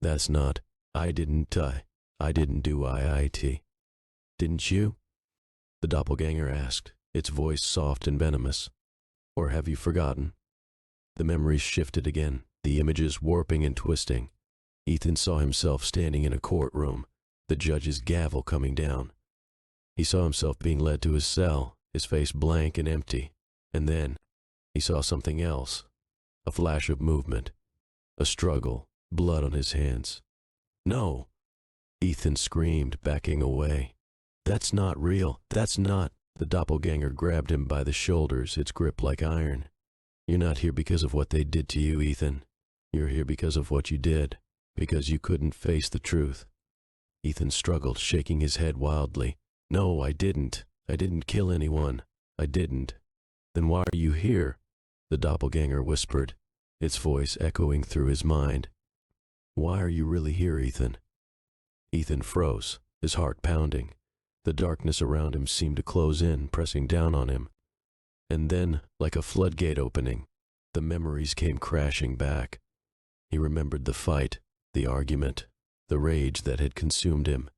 That's not. I didn't do IIT. Didn't you? The doppelganger asked, its voice soft and venomous. Or have you forgotten? The memories shifted again, the images warping and twisting. Ethan saw himself standing in a courtroom, the judge's gavel coming down. He saw himself being led to his cell, his face blank and empty. And then, he saw something else. A flash of movement. A struggle, blood on his hands. No! Ethan screamed, backing away. That's not real. That's not. The doppelganger grabbed him by the shoulders, its grip like iron. You're not here because of what they did to you, Ethan. You're here because of what you did, because you couldn't face the truth. Ethan struggled, shaking his head wildly. No, I didn't. I didn't kill anyone. I didn't. Then why are you here? The doppelganger whispered, its voice echoing through his mind. Why are you really here, Ethan? Ethan froze, his heart pounding. The darkness around him seemed to close in, pressing down on him. And then, like a floodgate opening, the memories came crashing back. He remembered the fight, the argument, the rage that had consumed him.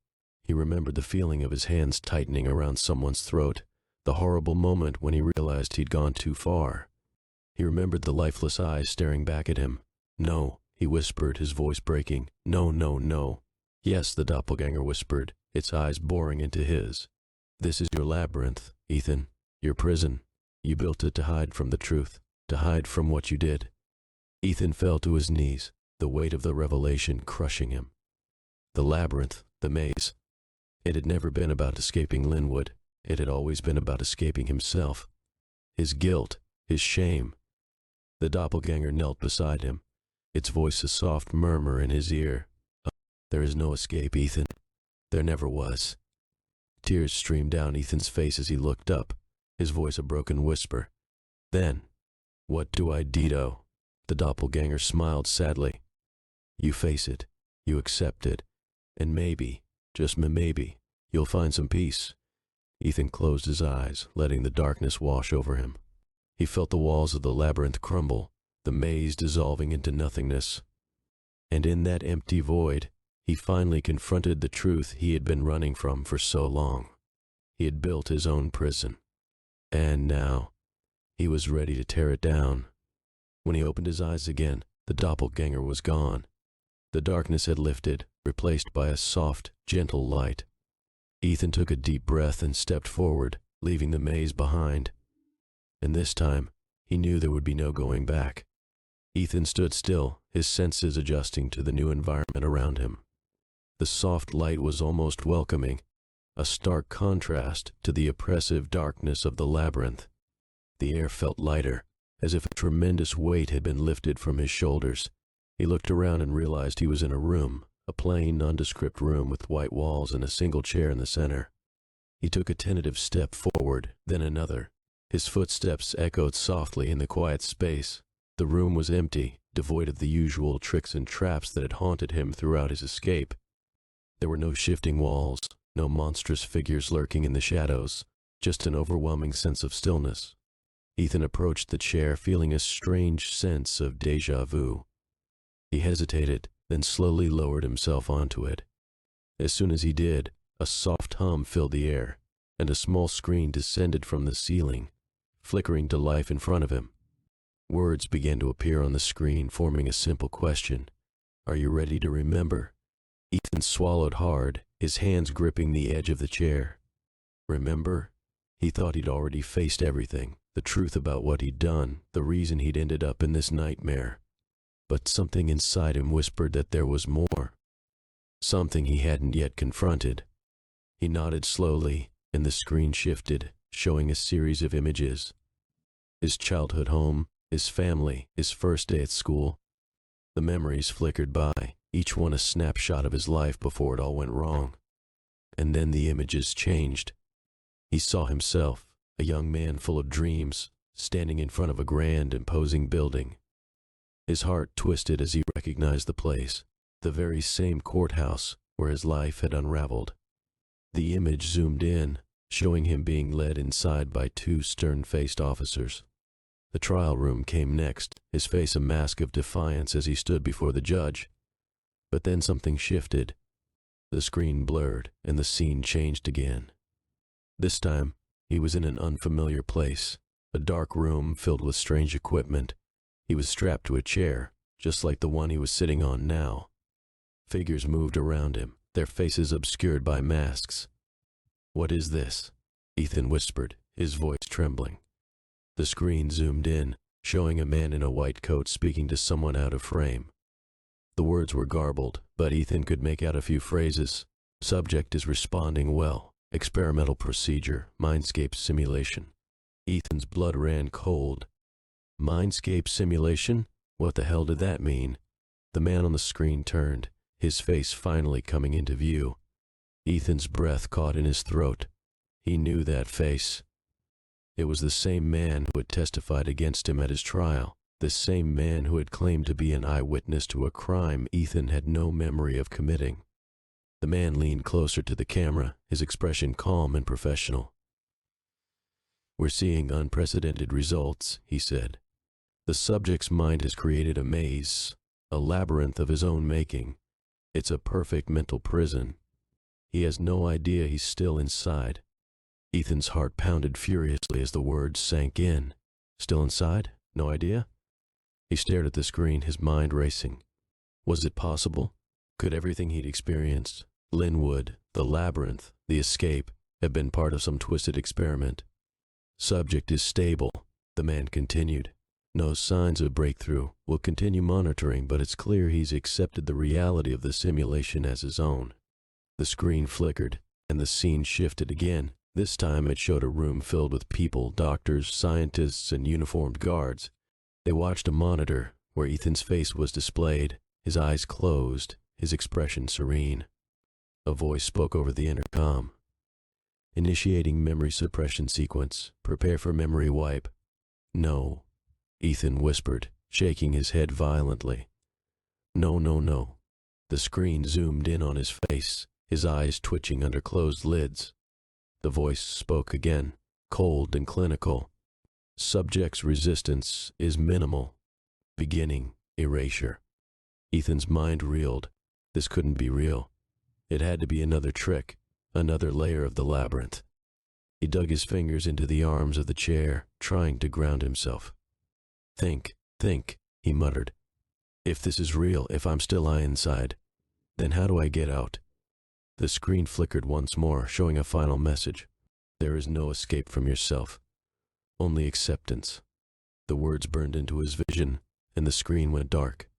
He remembered the feeling of his hands tightening around someone's throat, the horrible moment when he realized he'd gone too far. He remembered the lifeless eyes staring back at him. No, he whispered, his voice breaking. No, no, no. Yes, the doppelganger whispered, its eyes boring into his. This is your labyrinth, Ethan, your prison. You built it to hide from the truth, to hide from what you did. Ethan fell to his knees, the weight of the revelation crushing him. The labyrinth, the maze. It had never been about escaping Linwood. It had always been about escaping himself. His guilt, his shame. The doppelganger knelt beside him, its voice a soft murmur in his ear. There is no escape, Ethan. There never was. Tears streamed down Ethan's face as he looked up, his voice a broken whisper. Then, what do I do? The doppelganger smiled sadly. You face it, you accept it, and maybe, just maybe, you'll find some peace. Ethan closed his eyes, letting the darkness wash over him. He felt the walls of the labyrinth crumble, the maze dissolving into nothingness. And in that empty void, he finally confronted the truth he had been running from for so long. He had built his own prison. And now, he was ready to tear it down. When he opened his eyes again, the doppelganger was gone. The darkness had lifted, replaced by a soft, gentle light. Ethan took a deep breath and stepped forward, leaving the maze behind. And this time, he knew there would be no going back. Ethan stood still, his senses adjusting to the new environment around him. The soft light was almost welcoming, a stark contrast to the oppressive darkness of the labyrinth. The air felt lighter, as if a tremendous weight had been lifted from his shoulders. He looked around and realized he was in a room, a plain, nondescript room with white walls and a single chair in the center. He took a tentative step forward, then another. His footsteps echoed softly in the quiet space. The room was empty, devoid of the usual tricks and traps that had haunted him throughout his escape. There were no shifting walls, no monstrous figures lurking in the shadows, just an overwhelming sense of stillness. Ethan approached the chair, feeling a strange sense of déjà vu. He hesitated, then slowly lowered himself onto it. As soon as he did, a soft hum filled the air, and a small screen descended from the ceiling, flickering to life in front of him. Words began to appear on the screen, forming a simple question. Are you ready to remember? Ethan swallowed hard, his hands gripping the edge of the chair. Remember? He thought he'd already faced everything, the truth about what he'd done, the reason he'd ended up in this nightmare. But something inside him whispered that there was more. Something he hadn't yet confronted. He nodded slowly, and the screen shifted, showing a series of images. His childhood home, his family, his first day at school. The memories flickered by, each one a snapshot of his life before it all went wrong. And then the images changed. He saw himself, a young man full of dreams, standing in front of a grand, imposing building. His heart twisted as he recognized the place, the very same courthouse where his life had unraveled. The image zoomed in, showing him being led inside by two stern-faced officers. The trial room came next, his face a mask of defiance as he stood before the judge. But then something shifted. The screen blurred, and the scene changed again. This time, he was in an unfamiliar place, a dark room filled with strange equipment. He was strapped to a chair, just like the one he was sitting on now. Figures moved around him, their faces obscured by masks. "What is this?" Ethan whispered, his voice trembling. The screen zoomed in, showing a man in a white coat speaking to someone out of frame. The words were garbled, but Ethan could make out a few phrases. "Subject is responding well. Experimental procedure, mindscape simulation." Ethan's blood ran cold. Mindscape simulation? What the hell did that mean? The man on the screen turned, his face finally coming into view. Ethan's breath caught in his throat. He knew that face. It was the same man who had testified against him at his trial, the same man who had claimed to be an eyewitness to a crime Ethan had no memory of committing. The man leaned closer to the camera, his expression calm and professional. "We're seeing unprecedented results," he said. "The subject's mind has created a maze, a labyrinth of his own making. It's a perfect mental prison. He has no idea he's still inside." Ethan's heart pounded furiously as the words sank in. Still inside? No idea? He stared at the screen, his mind racing. Was it possible? Could everything he'd experienced, Linwood, the labyrinth, the escape, have been part of some twisted experiment? "Subject is stable," the man continued. "No signs of breakthrough. We'll continue monitoring, but it's clear he's accepted the reality of the simulation as his own." The screen flickered, and the scene shifted again. This time it showed a room filled with people, doctors, scientists, and uniformed guards. They watched a monitor where Ethan's face was displayed, his eyes closed, his expression serene. A voice spoke over the intercom. "Initiating memory suppression sequence. Prepare for memory wipe." "No," Ethan whispered, shaking his head violently. "No, no, no." The screen zoomed in on his face, his eyes twitching under closed lids. The voice spoke again, cold and clinical. "Subject's resistance is minimal. Beginning erasure." Ethan's mind reeled. This couldn't be real. It had to be another trick, another layer of the labyrinth. He dug his fingers into the arms of the chair, trying to ground himself. Think, he muttered. "If this is real, if I'm still inside, then how do I get out?" The screen flickered once more, showing a final message. "There is no escape from yourself, only acceptance." The words burned into his vision, and the screen went dark.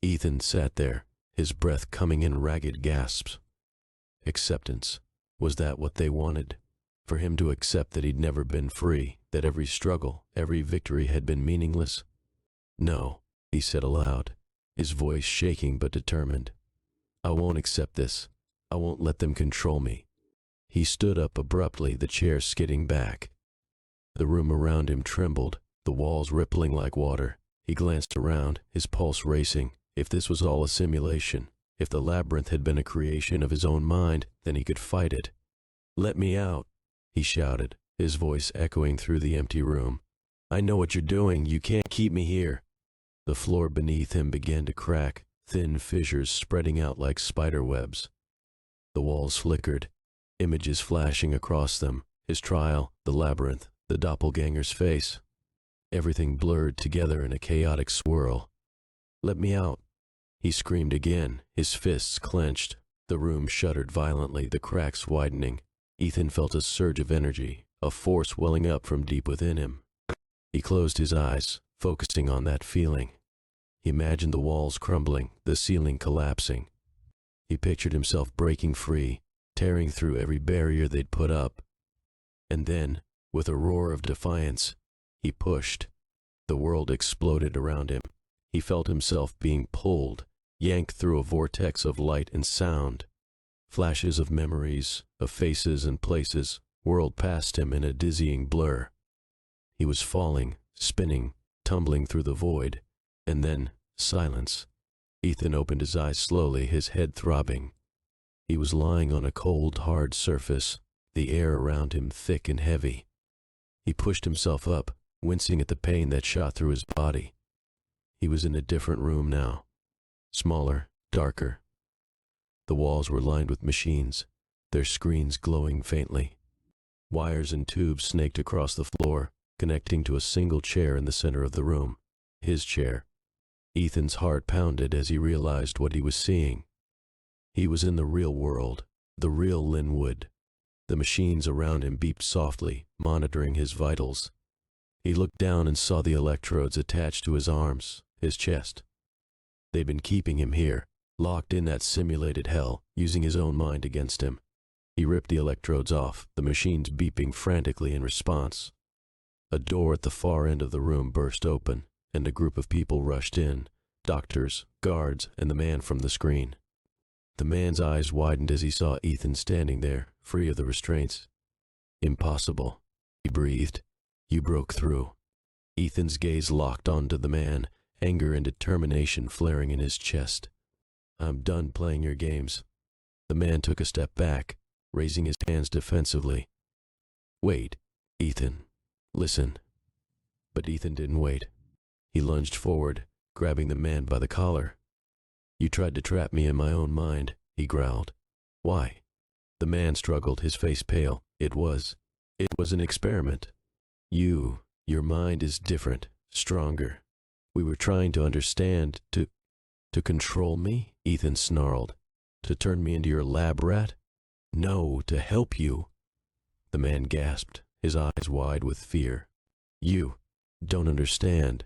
Ethan sat there, his breath coming in ragged gasps. Acceptance. Was that what they wanted? For him to accept that he'd never been free, that every struggle, every victory had been meaningless? "No," he said aloud, his voice shaking but determined. "I won't accept this. I won't let them control me." He stood up abruptly, the chair skidding back. The room around him trembled, the walls rippling like water. He glanced around, his pulse racing. If this was all a simulation, if the labyrinth had been a creation of his own mind, then he could fight it. "Let me out," he shouted, his voice echoing through the empty room. "I know what you're doing. You can't keep me here." The floor beneath him began to crack, thin fissures spreading out like spider webs. The walls flickered, images flashing across them, his trial, the labyrinth, the doppelganger's face. Everything blurred together in a chaotic swirl. "Let me out," he screamed again, his fists clenched. The room shuddered violently, the cracks widening. Ethan felt a surge of energy, a force welling up from deep within him. He closed his eyes, focusing on that feeling. He imagined the walls crumbling, the ceiling collapsing. He pictured himself breaking free, tearing through every barrier they'd put up. And then, with a roar of defiance, he pushed. The world exploded around him. He felt himself being pulled, yanked through a vortex of light and sound. Flashes of memories, of faces and places, whirled past him in a dizzying blur. He was falling, spinning, tumbling through the void, and then silence. Ethan opened his eyes slowly, his head throbbing. He was lying on a cold, hard surface, the air around him thick and heavy. He pushed himself up, wincing at the pain that shot through his body. He was in a different room now. Smaller, darker. The walls were lined with machines, their screens glowing faintly. Wires and tubes snaked across the floor, connecting to a single chair in the center of the room. His chair. Ethan's heart pounded as he realized what he was seeing. He was in the real world, the real Linwood. The machines around him beeped softly, monitoring his vitals. He looked down and saw the electrodes attached to his arms, his chest. They'd been keeping him here, locked in that simulated hell, using his own mind against him. He ripped the electrodes off, the machines beeping frantically in response. A door at the far end of the room burst open, and a group of people rushed in, doctors, guards, and the man from the screen. The man's eyes widened as he saw Ethan standing there, free of the restraints. "Impossible," he breathed. "You broke through." Ethan's gaze locked onto the man, anger and determination flaring in his chest. "I'm done playing your games." The man took a step back, raising his hands defensively. "Wait, Ethan. Listen." But Ethan didn't wait. He lunged forward, grabbing the man by the collar. "You tried to trap me in my own mind," he growled. "Why?" The man struggled, his face pale. It was an experiment. Your mind is different, stronger. We were trying to understand, to control me," Ethan snarled. "To turn me into your lab rat?" "No, to help you." The man gasped, his eyes wide with fear. "You don't understand."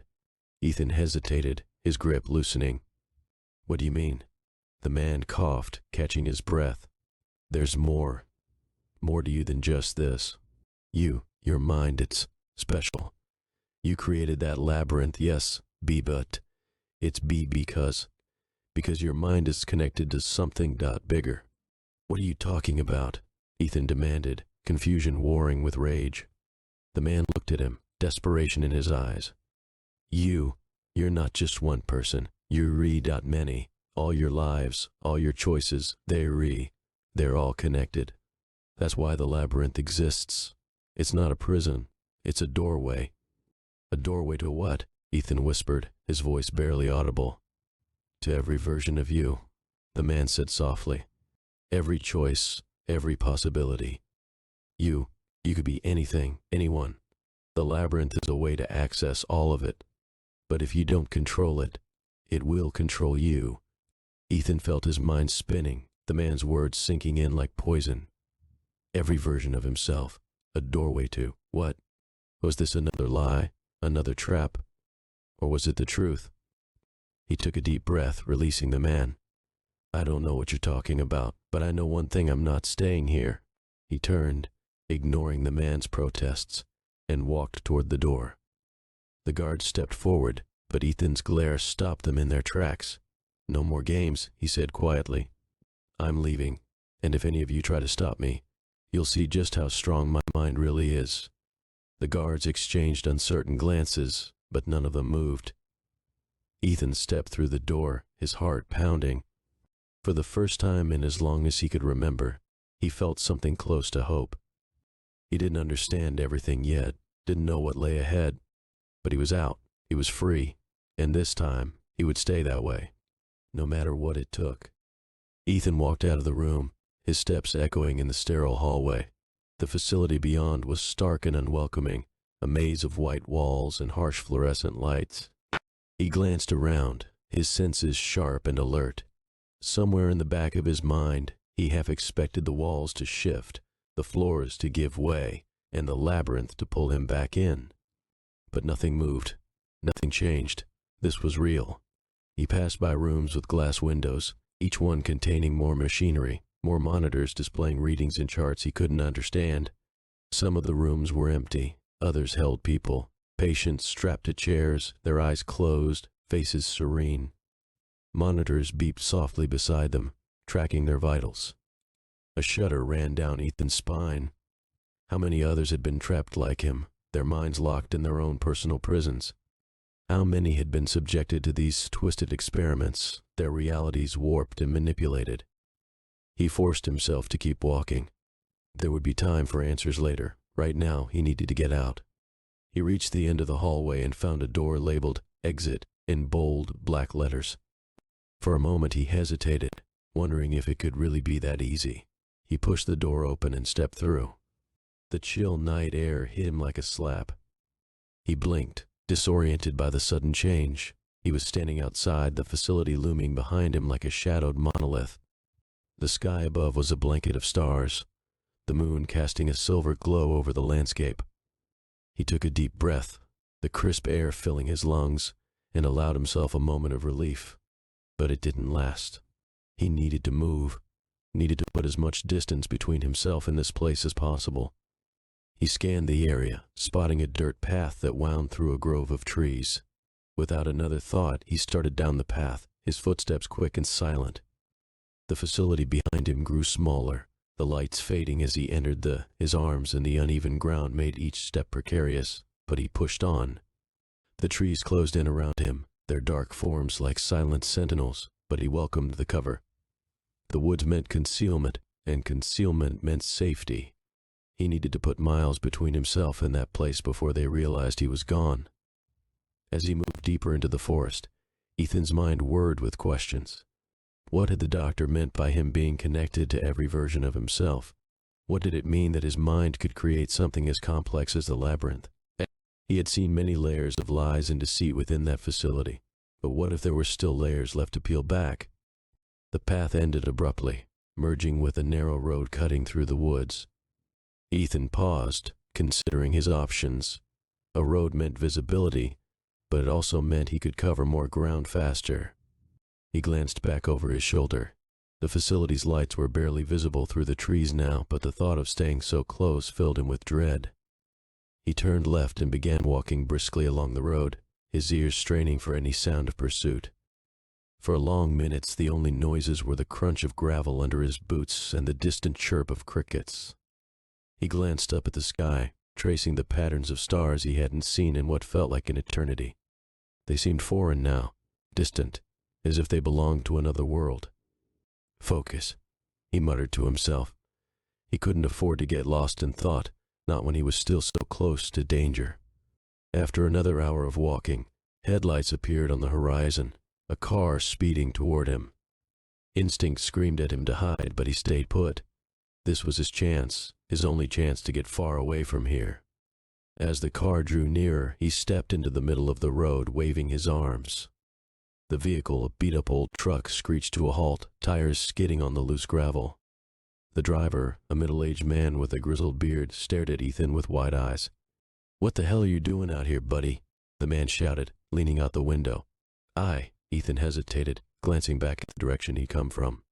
Ethan hesitated, his grip loosening. "What do you mean?" The man coughed, catching his breath. "There's more to you than just this. Your mind, it's special. You created that labyrinth, yes, B, but it's B because your mind is connected to something bigger." "What are you talking about?" Ethan demanded, confusion warring with rage. The man looked at him, desperation in his eyes. You're not just one person. You're many. All your lives, all your choices, they're all connected. That's why the labyrinth exists. It's not a prison. It's a doorway." "A doorway to what?" Ethan whispered, his voice barely audible. "To every version of you," the man said softly. "Every choice, every possibility. You could be anything, anyone. The labyrinth is a way to access all of it. But if you don't control it, it will control you." Ethan felt his mind spinning, the man's words sinking in like poison. Every version of himself, a doorway to what? Was this another lie, another trap? Or was it the truth? He took a deep breath, releasing the man. "I don't know what you're talking about, but I know one thing: I'm not staying here." He turned, ignoring the man's protests, and walked toward the door. The guards stepped forward, but Ethan's glare stopped them in their tracks. "No more games," he said quietly. "I'm leaving, and if any of you try to stop me, you'll see just how strong my mind really is." The guards exchanged uncertain glances, but none of them moved. Ethan stepped through the door, his heart pounding. For the first time in as long as he could remember, he felt something close to hope. He didn't understand everything yet, didn't know what lay ahead, but he was out, he was free, and this time he would stay that way, no matter what it took. Ethan walked out of the room, his steps echoing in the sterile hallway. The facility beyond was stark and unwelcoming, a maze of white walls and harsh fluorescent lights. He glanced around, his senses sharp and alert. Somewhere in the back of his mind, he half expected the walls to shift, the floors to give way, and the labyrinth to pull him back in. But nothing moved, nothing changed. This was real. He passed by rooms with glass windows, each one containing more machinery, more monitors displaying readings and charts he couldn't understand. Some of the rooms were empty, others held people, patients strapped to chairs, their eyes closed, faces serene. Monitors beeped softly beside them, tracking their vitals. A shudder ran down Ethan's spine. How many others had been trapped like him, their minds locked in their own personal prisons? How many had been subjected to these twisted experiments, their realities warped and manipulated? He forced himself to keep walking. There would be time for answers later. Right now, he needed to get out. He reached the end of the hallway and found a door labeled "Exit" in bold, black letters. For a moment he hesitated, wondering if it could really be that easy. He pushed the door open and stepped through. The chill night air hit him like a slap. He blinked, disoriented by the sudden change. He was standing outside, the facility looming behind him like a shadowed monolith. The sky above was a blanket of stars, the moon casting a silver glow over the landscape. He took a deep breath, the crisp air filling his lungs, and allowed himself a moment of relief. But it didn't last. He needed to move, needed to put as much distance between himself and this place as possible. He scanned the area, spotting a dirt path that wound through a grove of trees. Without another thought, he started down the path, his footsteps quick and silent. The facility behind him grew smaller, the lights fading as he entered. His arms and the uneven ground made each step precarious, but he pushed on. The trees closed in around him, their dark forms like silent sentinels, but he welcomed the cover. The woods meant concealment, and concealment meant safety. He needed to put miles between himself and that place before they realized he was gone. As he moved deeper into the forest, Ethan's mind whirred with questions. What had the doctor meant by him being connected to every version of himself? What did it mean that his mind could create something as complex as the labyrinth? He had seen many layers of lies and deceit within that facility, but what if there were still layers left to peel back? The path ended abruptly, merging with a narrow road cutting through the woods. Ethan paused, considering his options. A road meant visibility, but it also meant he could cover more ground faster. He glanced back over his shoulder. The facility's lights were barely visible through the trees now, but the thought of staying so close filled him with dread. He turned left and began walking briskly along the road, his ears straining for any sound of pursuit. For long minutes, the only noises were the crunch of gravel under his boots and the distant chirp of crickets. He glanced up at the sky, tracing the patterns of stars he hadn't seen in what felt like an eternity. They seemed foreign now, distant, as if they belonged to another world. Focus, he muttered to himself. He couldn't afford to get lost in thought, not when he was still so close to danger. After another hour of walking, headlights appeared on the horizon, a car speeding toward him. Instinct screamed at him to hide, but he stayed put. This was his chance, his only chance to get far away from here. As the car drew nearer, he stepped into the middle of the road, waving his arms. The vehicle, a beat-up old truck, screeched to a halt, tires skidding on the loose gravel. The driver, a middle-aged man with a grizzled beard, stared at Ethan with wide eyes. "What the hell are you doing out here, buddy?" the man shouted, leaning out the window. Ethan hesitated, glancing back at the direction he'd come from.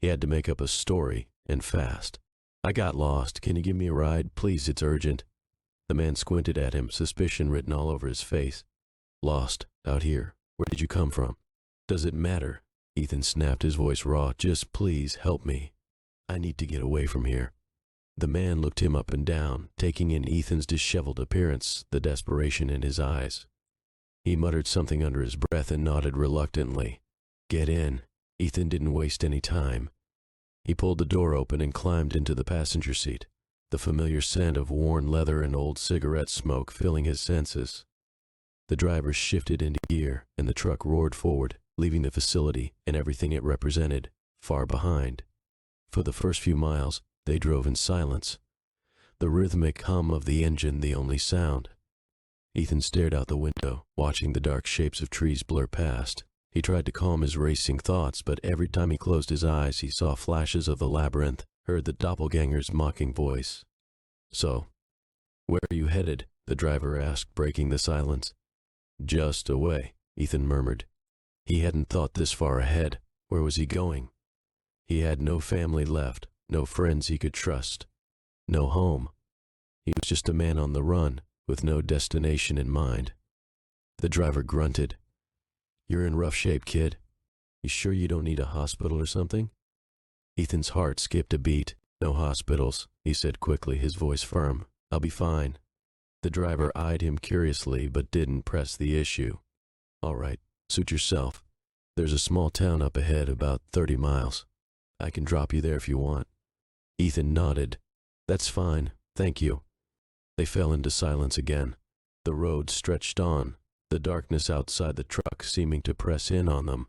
He had to make up a story, and fast. "I got lost. Can you give me a ride? Please, it's urgent." The man squinted at him, suspicion written all over his face. "Lost, out here. Where did you come from?" "Does it matter?" Ethan snapped, his voice raw. "Just please help me. I need to get away from here." The man looked him up and down, taking in Ethan's disheveled appearance, the desperation in his eyes. He muttered something under his breath and nodded reluctantly. "Get in." Ethan didn't waste any time. He pulled the door open and climbed into the passenger seat, the familiar scent of worn leather and old cigarette smoke filling his senses. The driver shifted into gear, and the truck roared forward, leaving the facility and everything it represented far behind. For the first few miles, they drove in silence, the rhythmic hum of the engine the only sound. Ethan stared out the window, watching the dark shapes of trees blur past. He tried to calm his racing thoughts, but every time he closed his eyes, he saw flashes of the labyrinth, heard the doppelganger's mocking voice. "So, where are you headed?" the driver asked, breaking the silence. "Just away," Ethan murmured. He hadn't thought this far ahead. Where was he going? He had no family left, no friends he could trust, no home. He was just a man on the run, with no destination in mind. The driver grunted. "You're in rough shape, kid. You sure you don't need a hospital or something?" Ethan's heart skipped a beat. No hospitals, he said quickly, his voice firm. I'll be fine. The driver eyed him curiously but didn't press the issue. All right, suit yourself. There's a small town up ahead, about 30 miles. I can drop you there if you want. Ethan nodded. That's fine, thank you. They fell into silence again. The road stretched on, the darkness outside the truck seeming to press in on them.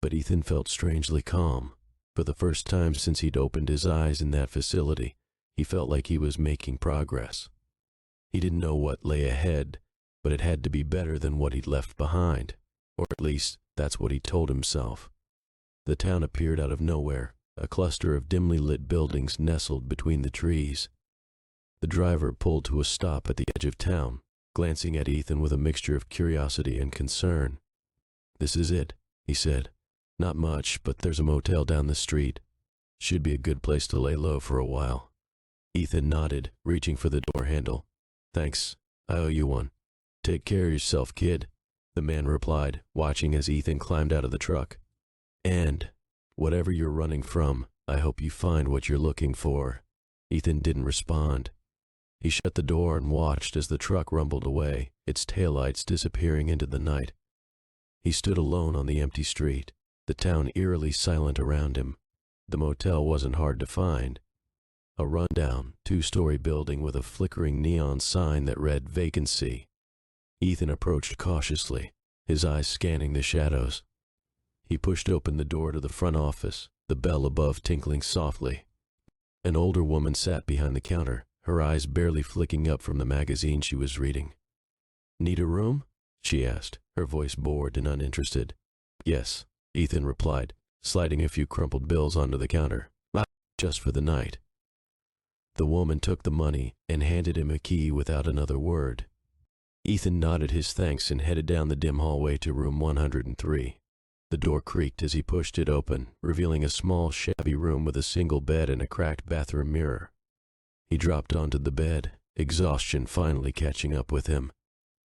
But Ethan felt strangely calm. For the first time since he'd opened his eyes in that facility, he felt like he was making progress. He didn't know what lay ahead, but it had to be better than what he'd left behind, or at least that's what he told himself. The town appeared out of nowhere, a cluster of dimly lit buildings nestled between the trees. The driver pulled to a stop at the edge of town, glancing at Ethan with a mixture of curiosity and concern. This is it, he said. Not much, but there's a motel down the street. Should be a good place to lay low for a while. Ethan nodded, reaching for the door handle. Thanks, I owe you one. Take care of yourself, kid, the man replied, watching as Ethan climbed out of the truck. And, whatever you're running from, I hope you find what you're looking for. Ethan didn't respond. He shut the door and watched as the truck rumbled away, its taillights disappearing into the night. He stood alone on the empty street, the town eerily silent around him. The motel wasn't hard to find. A rundown, two-story building with a flickering neon sign that read vacancy. Ethan approached cautiously, his eyes scanning the shadows. He pushed open the door to the front office, the bell above tinkling softly. An older woman sat behind the counter, her eyes barely flicking up from the magazine she was reading. Need a room? She asked, her voice bored and uninterested. Yes, Ethan replied, sliding a few crumpled bills onto the counter. Just for the night. The woman took the money and handed him a key without another word. Ethan nodded his thanks and headed down the dim hallway to room 103. The door creaked as he pushed it open, revealing a small, shabby room with a single bed and a cracked bathroom mirror. He dropped onto the bed, exhaustion finally catching up with him.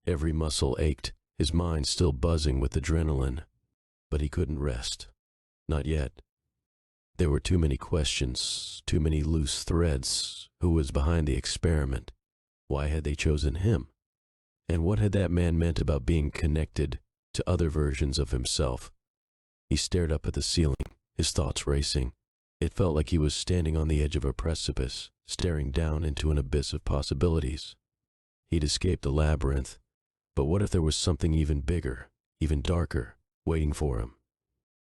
Every muscle ached, his mind still buzzing with adrenaline. But he couldn't rest. Not yet. There were too many questions, too many loose threads. Who was behind the experiment? Why had they chosen him? And what had that man meant about being connected to other versions of himself? He stared up at the ceiling, his thoughts racing. It felt like he was standing on the edge of a precipice, staring down into an abyss of possibilities. He'd escaped the labyrinth, but what if there was something even bigger, even darker, waiting for him?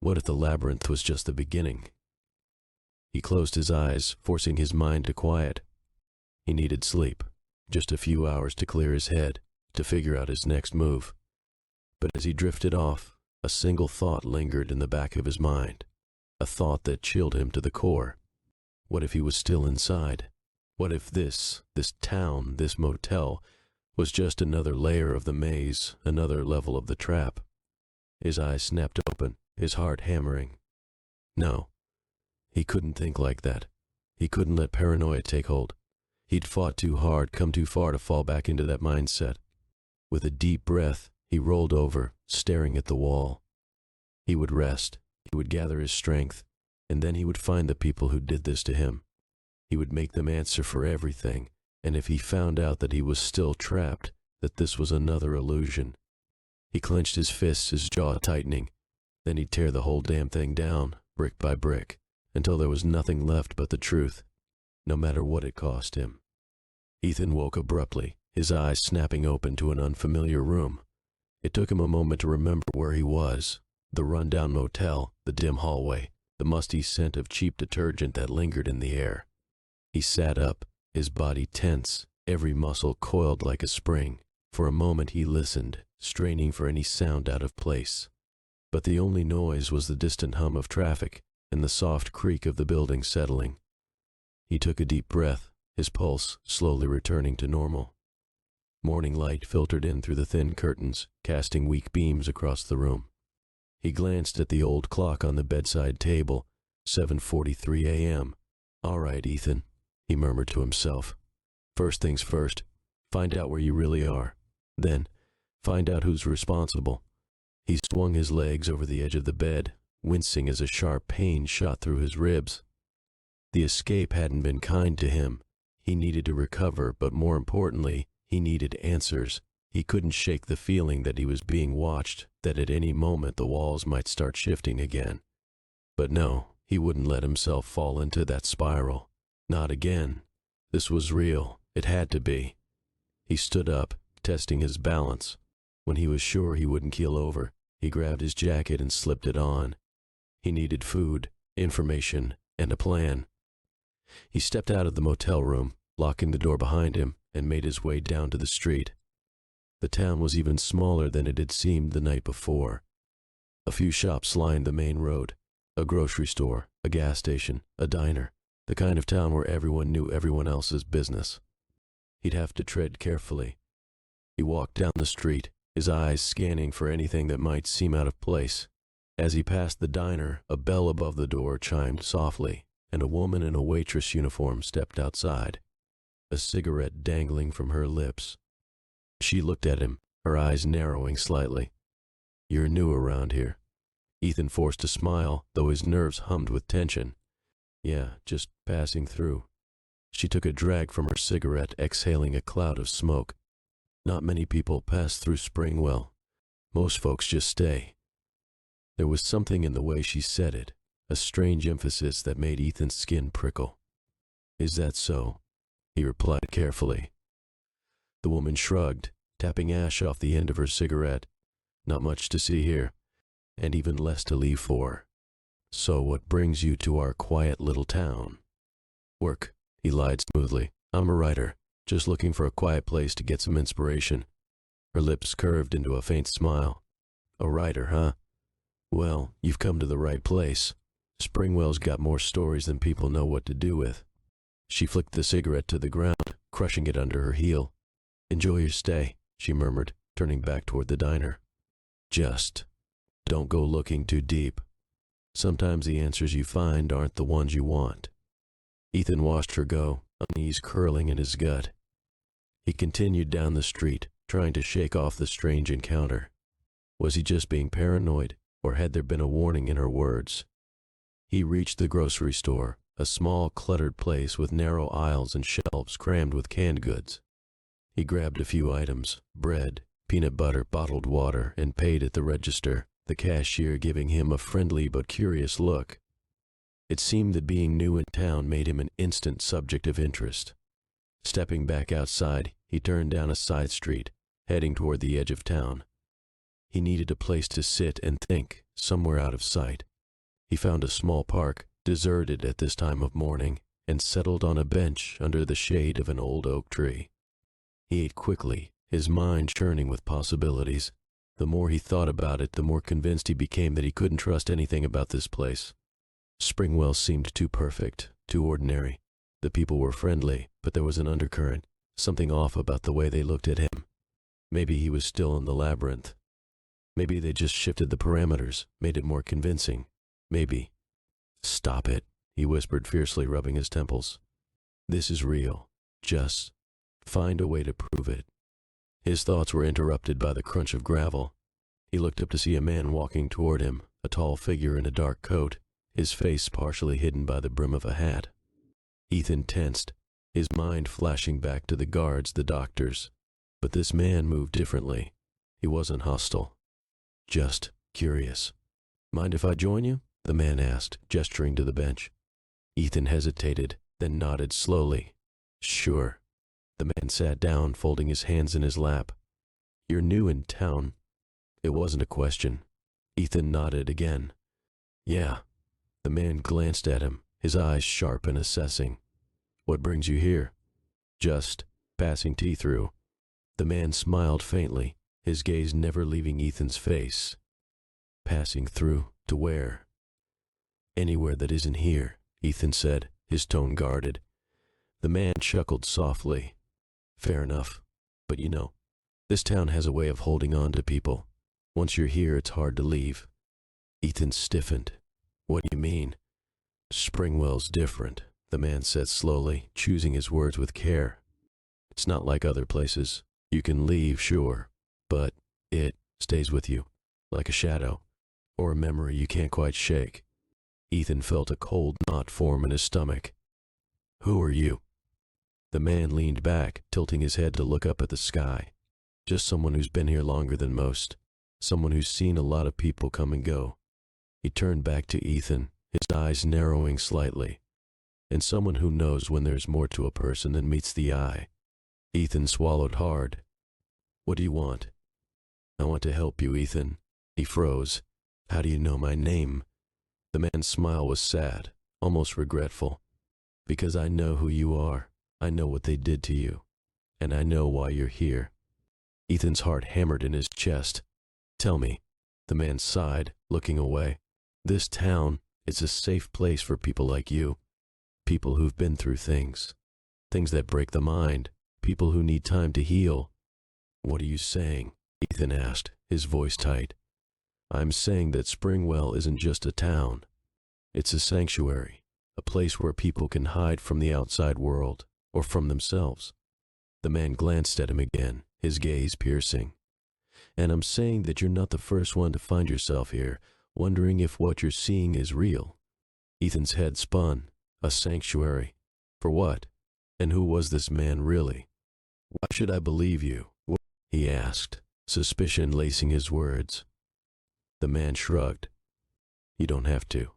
What if the labyrinth was just the beginning? He closed his eyes, forcing his mind to quiet. He needed sleep, just a few hours to clear his head, to figure out his next move. But as he drifted off, a single thought lingered in the back of his mind, a thought that chilled him to the core. What if he was still inside? What if this town, this motel, was just another layer of the maze, another level of the trap? His eyes snapped open, his heart hammering. No, he couldn't think like that. He couldn't let paranoia take hold. He'd fought too hard, come too far to fall back into that mindset. With a deep breath, he rolled over, staring at the wall. He would rest, he would gather his strength, and then he would find the people who did this to him. He would make them answer for everything, and if he found out that he was still trapped, that this was another illusion. He clenched his fists, his jaw tightening. Then he'd tear the whole damn thing down, brick by brick, until there was nothing left but the truth, no matter what it cost him. Ethan woke abruptly, his eyes snapping open to an unfamiliar room. It took him a moment to remember where he was. The rundown motel, the dim hallway, the musty scent of cheap detergent that lingered in the air. He sat up, his body tense, every muscle coiled like a spring. For a moment he listened, straining for any sound out of place. But the only noise was the distant hum of traffic and the soft creak of the building settling. He took a deep breath, his pulse slowly returning to normal. Morning light filtered in through the thin curtains, casting weak beams across the room. He glanced at the old clock on the bedside table, 7:43 a.m. All right, Ethan, he murmured to himself. First things first, find out where you really are. Then, find out who's responsible. He swung his legs over the edge of the bed, wincing as a sharp pain shot through his ribs. The escape hadn't been kind to him. He needed to recover, but more importantly, he needed answers. He couldn't shake the feeling that he was being watched, that at any moment the walls might start shifting again. But no, he wouldn't let himself fall into that spiral. Not again. This was real. It had to be. He stood up, testing his balance. When he was sure he wouldn't keel over, he grabbed his jacket and slipped it on. He needed food, information, and a plan. He stepped out of the motel room, locking the door behind him, and made his way down to the street. The town was even smaller than it had seemed the night before. A few shops lined the main road. A grocery store, a gas station, a diner. The kind of town where everyone knew everyone else's business. He'd have to tread carefully. He walked down the street, his eyes scanning for anything that might seem out of place. As he passed the diner, a bell above the door chimed softly, and a woman in a waitress uniform stepped outside, a cigarette dangling from her lips. She looked at him, her eyes narrowing slightly. "You're new around here." Ethan forced a smile, though his nerves hummed with tension. "Yeah, just passing through." She took a drag from her cigarette, exhaling a cloud of smoke. "Not many people pass through Springwell. Most folks just stay." There was something in the way she said it, a strange emphasis that made Ethan's skin prickle. "Is that so?" he replied carefully. The woman shrugged, tapping ash off the end of her cigarette. "Not much to see here, and even less to leave for. So what brings you to our quiet little town?" "Work," he lied smoothly. "I'm a writer, just looking for a quiet place to get some inspiration." Her lips curved into a faint smile. "A writer, huh? Well, you've come to the right place. Springwell's got more stories than people know what to do with." She flicked the cigarette to the ground, crushing it under her heel. "Enjoy your stay," she murmured, turning back toward the diner. "Just don't go looking too deep. Sometimes the answers you find aren't the ones you want." Ethan watched her go, unease curling in his gut. He continued down the street, trying to shake off the strange encounter. Was he just being paranoid, or had there been a warning in her words? He reached the grocery store, a small, cluttered place with narrow aisles and shelves crammed with canned goods. He grabbed a few items, bread, peanut butter, bottled water, and paid at the register, the cashier giving him a friendly but curious look. It seemed that being new in town made him an instant subject of interest. Stepping back outside, he turned down a side street, heading toward the edge of town. He needed a place to sit and think, somewhere out of sight. He found a small park, deserted at this time of morning, and settled on a bench under the shade of an old oak tree. He ate quickly, his mind churning with possibilities. The more he thought about it, the more convinced he became that he couldn't trust anything about this place. Springwell seemed too perfect, too ordinary. The people were friendly, but there was an undercurrent, something off about the way they looked at him. Maybe he was still in the labyrinth. Maybe they just shifted the parameters, made it more convincing. Maybe. "Stop it," he whispered fiercely, rubbing his temples. "This is real. Just find a way to prove it." His thoughts were interrupted by the crunch of gravel. He looked up to see a man walking toward him, a tall figure in a dark coat, his face partially hidden by the brim of a hat. Ethan tensed, his mind flashing back to the guards, the doctors. But this man moved differently. He wasn't hostile, just curious. "Mind if I join you?" the man asked, gesturing to the bench. Ethan hesitated, then nodded slowly. "Sure." The man sat down, folding his hands in his lap. "You're new in town." It wasn't a question. Ethan nodded again. "Yeah." The man glanced at him, his eyes sharp and assessing. "What brings you here?" "Just passing tea through." The man smiled faintly, his gaze never leaving Ethan's face. "Passing through to where?" "Anywhere that isn't here," Ethan said, his tone guarded. The man chuckled softly. "Fair enough. But you know, this town has a way of holding on to people. Once you're here, it's hard to leave." Ethan stiffened. "What do you mean?" "Springwell's different," the man said slowly, choosing his words with care. "It's not like other places. You can leave, sure, but it stays with you, like a shadow, or a memory you can't quite shake." Ethan felt a cold knot form in his stomach. Who are you? The man leaned back, tilting his head to look up at the sky. Just someone who's been here longer than most. Someone who's seen a lot of people come and go. He turned back to Ethan, his eyes narrowing slightly. And someone who knows when there's more to a person than meets the eye. Ethan swallowed hard. What do you want? I want to help you, Ethan. He froze. How do you know my name? The man's smile was sad, almost regretful. Because I know who you are. I know what they did to you. And I know why you're here. Ethan's heart hammered in his chest. Tell me. The man sighed, looking away. This town is a safe place for people like you. People who've been through things. Things that break the mind. People who need time to heal. What are you saying? Ethan asked, his voice tight. I'm saying that Springwell isn't just a town. It's a sanctuary, a place where people can hide from the outside world, or from themselves. The man glanced at him again, his gaze piercing. And I'm saying that you're not the first one to find yourself here, wondering if what you're seeing is real. Ethan's head spun. A sanctuary. For what? And who was this man really? Why should I believe you? He asked, suspicion lacing his words. The man shrugged. You don't have to.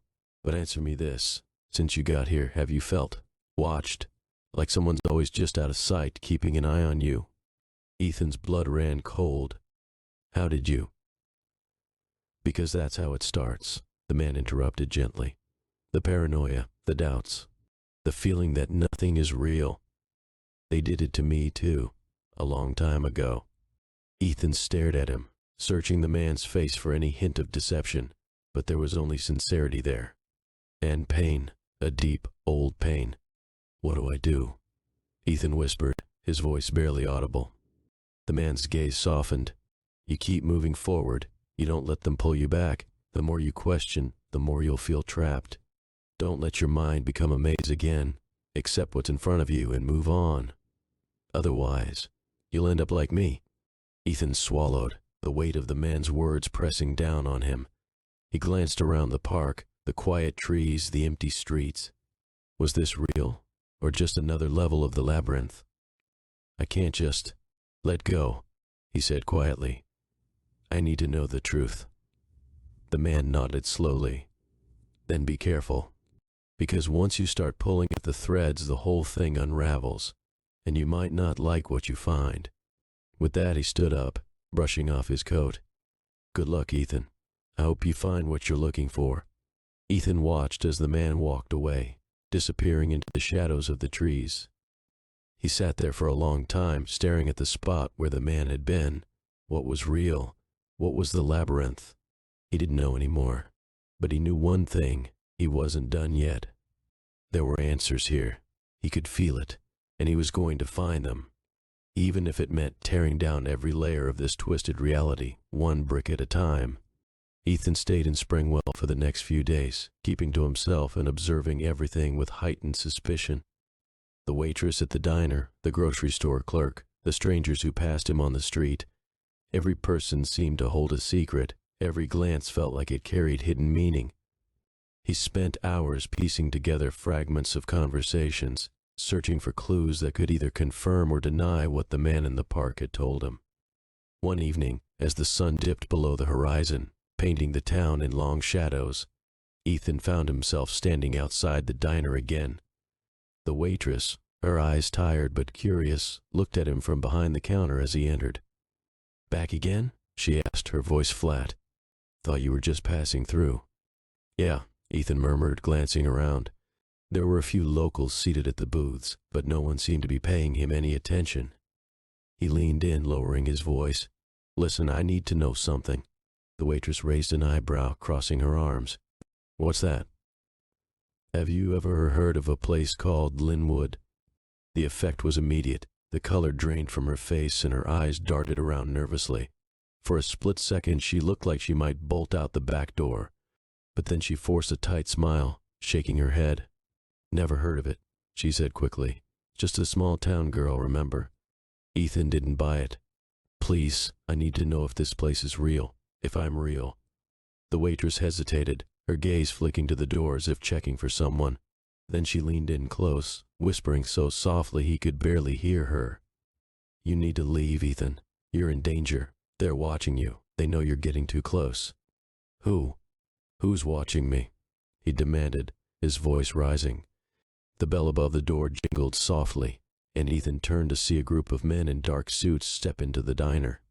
But answer me this. Since you got here, have you felt, watched, like someone's always just out of sight, keeping an eye on you? Ethan's blood ran cold. How did you? Because that's how it starts, the man interrupted gently. The paranoia, the doubts, the feeling that nothing is real. They did it to me too, a long time ago. Ethan stared at him, searching the man's face for any hint of deception, but there was only sincerity there. And pain, a deep, old pain. What do I do? Ethan whispered, his voice barely audible. The man's gaze softened. You keep moving forward. You don't let them pull you back. The more you question, the more you'll feel trapped. Don't let your mind become a maze again. Accept what's in front of you and move on. Otherwise, you'll end up like me. Ethan swallowed, the weight of the man's words pressing down on him. He glanced around the park, the quiet trees, the empty streets. Was this real, or just another level of the labyrinth? I can't just let go, he said quietly. I need to know the truth. The man nodded slowly. Then be careful. Because once you start pulling at the threads, the whole thing unravels, and you might not like what you find. With that, he stood up, brushing off his coat. Good luck, Ethan. I hope you find what you're looking for. Ethan watched as the man walked away, disappearing into the shadows of the trees. He sat there for a long time, staring at the spot where the man had been. What was real? What was the labyrinth? He didn't know anymore, but he knew one thing. He wasn't done yet. There were answers here. He could feel it, and he was going to find them, even if it meant tearing down every layer of this twisted reality, one brick at a time. Ethan stayed in Springwell for the next few days, keeping to himself and observing everything with heightened suspicion. The waitress at the diner, the grocery store clerk, the strangers who passed him on the street. Every person seemed to hold a secret. Every glance felt like it carried hidden meaning. He spent hours piecing together fragments of conversations, searching for clues that could either confirm or deny what the man in the park had told him. One evening, as the sun dipped below the horizon, painting the town in long shadows, Ethan found himself standing outside the diner again. The waitress, her eyes tired but curious, looked at him from behind the counter as he entered. Back again? She asked, her voice flat. Thought you were just passing through. Yeah, Ethan murmured, glancing around. There were a few locals seated at the booths, but no one seemed to be paying him any attention. He leaned in, lowering his voice. Listen, I need to know something. The waitress raised an eyebrow, crossing her arms. What's that? Have you ever heard of a place called Linwood? The effect was immediate. The color drained from her face and her eyes darted around nervously. For a split second, she looked like she might bolt out the back door. But then she forced a tight smile, shaking her head. Never heard of it, she said quickly. Just a small town girl, remember? Ethan didn't buy it. Please, I need to know if this place is real, if I'm real. The waitress hesitated, her gaze flicking to the door as if checking for someone. Then she leaned in close, whispering so softly he could barely hear her. "You need to leave, Ethan. You're in danger. They're watching you. They know you're getting too close." "Who? Who's watching me?" he demanded, his voice rising. The bell above the door jingled softly, and Ethan turned to see a group of men in dark suits step into the diner.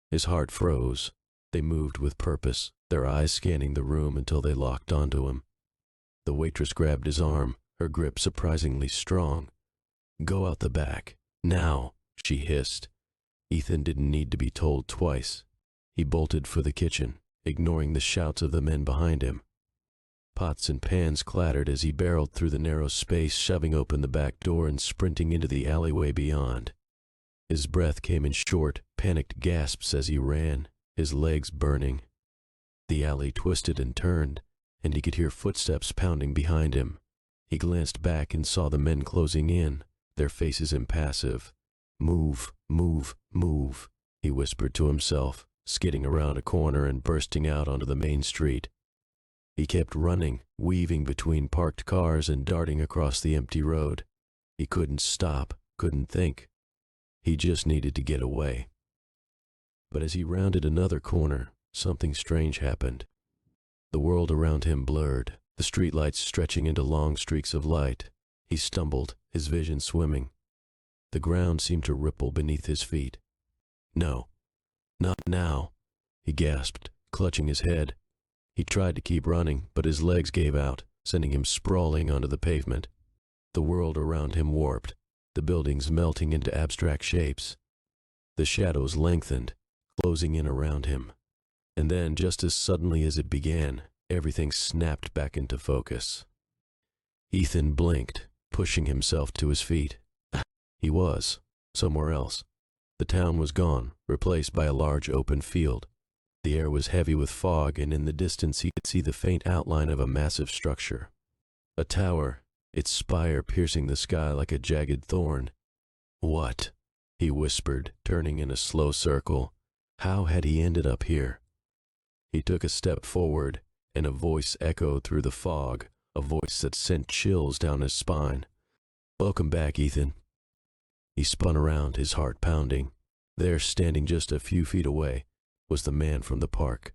His heart froze. They moved with purpose, their eyes scanning the room until they locked onto him. The waitress grabbed his arm, her grip surprisingly strong. "Go out the back, now," she hissed. Ethan didn't need to be told twice. He bolted for the kitchen, ignoring the shouts of the men behind him. Pots and pans clattered as he barreled through the narrow space, shoving open the back door and sprinting into the alleyway beyond. His breath came in short, panicked gasps as he ran, his legs burning. The alley twisted and turned, and he could hear footsteps pounding behind him. He glanced back and saw the men closing in, their faces impassive. "Move, move, move," he whispered to himself, skidding around a corner and bursting out onto the main street. He kept running, weaving between parked cars and darting across the empty road. He couldn't stop, couldn't think. He just needed to get away. But as he rounded another corner, something strange happened. The world around him blurred, the streetlights stretching into long streaks of light. He stumbled, his vision swimming. The ground seemed to ripple beneath his feet. "No, not now," he gasped, clutching his head. He tried to keep running, but his legs gave out, sending him sprawling onto the pavement. The world around him warped, the buildings melting into abstract shapes. The shadows lengthened, closing in around him. And then, just as suddenly as it began, everything snapped back into focus. Ethan blinked, pushing himself to his feet. He was somewhere else. The town was gone, replaced by a large open field. The air was heavy with fog, and in the distance he could see the faint outline of a massive structure. A tower, its spire piercing the sky like a jagged thorn. "What?" he whispered, turning in a slow circle. How had he ended up here? He took a step forward, and a voice echoed through the fog, a voice that sent chills down his spine. "Welcome back, Ethan." He spun around, his heart pounding. There, standing just a few feet away, was the man from the park.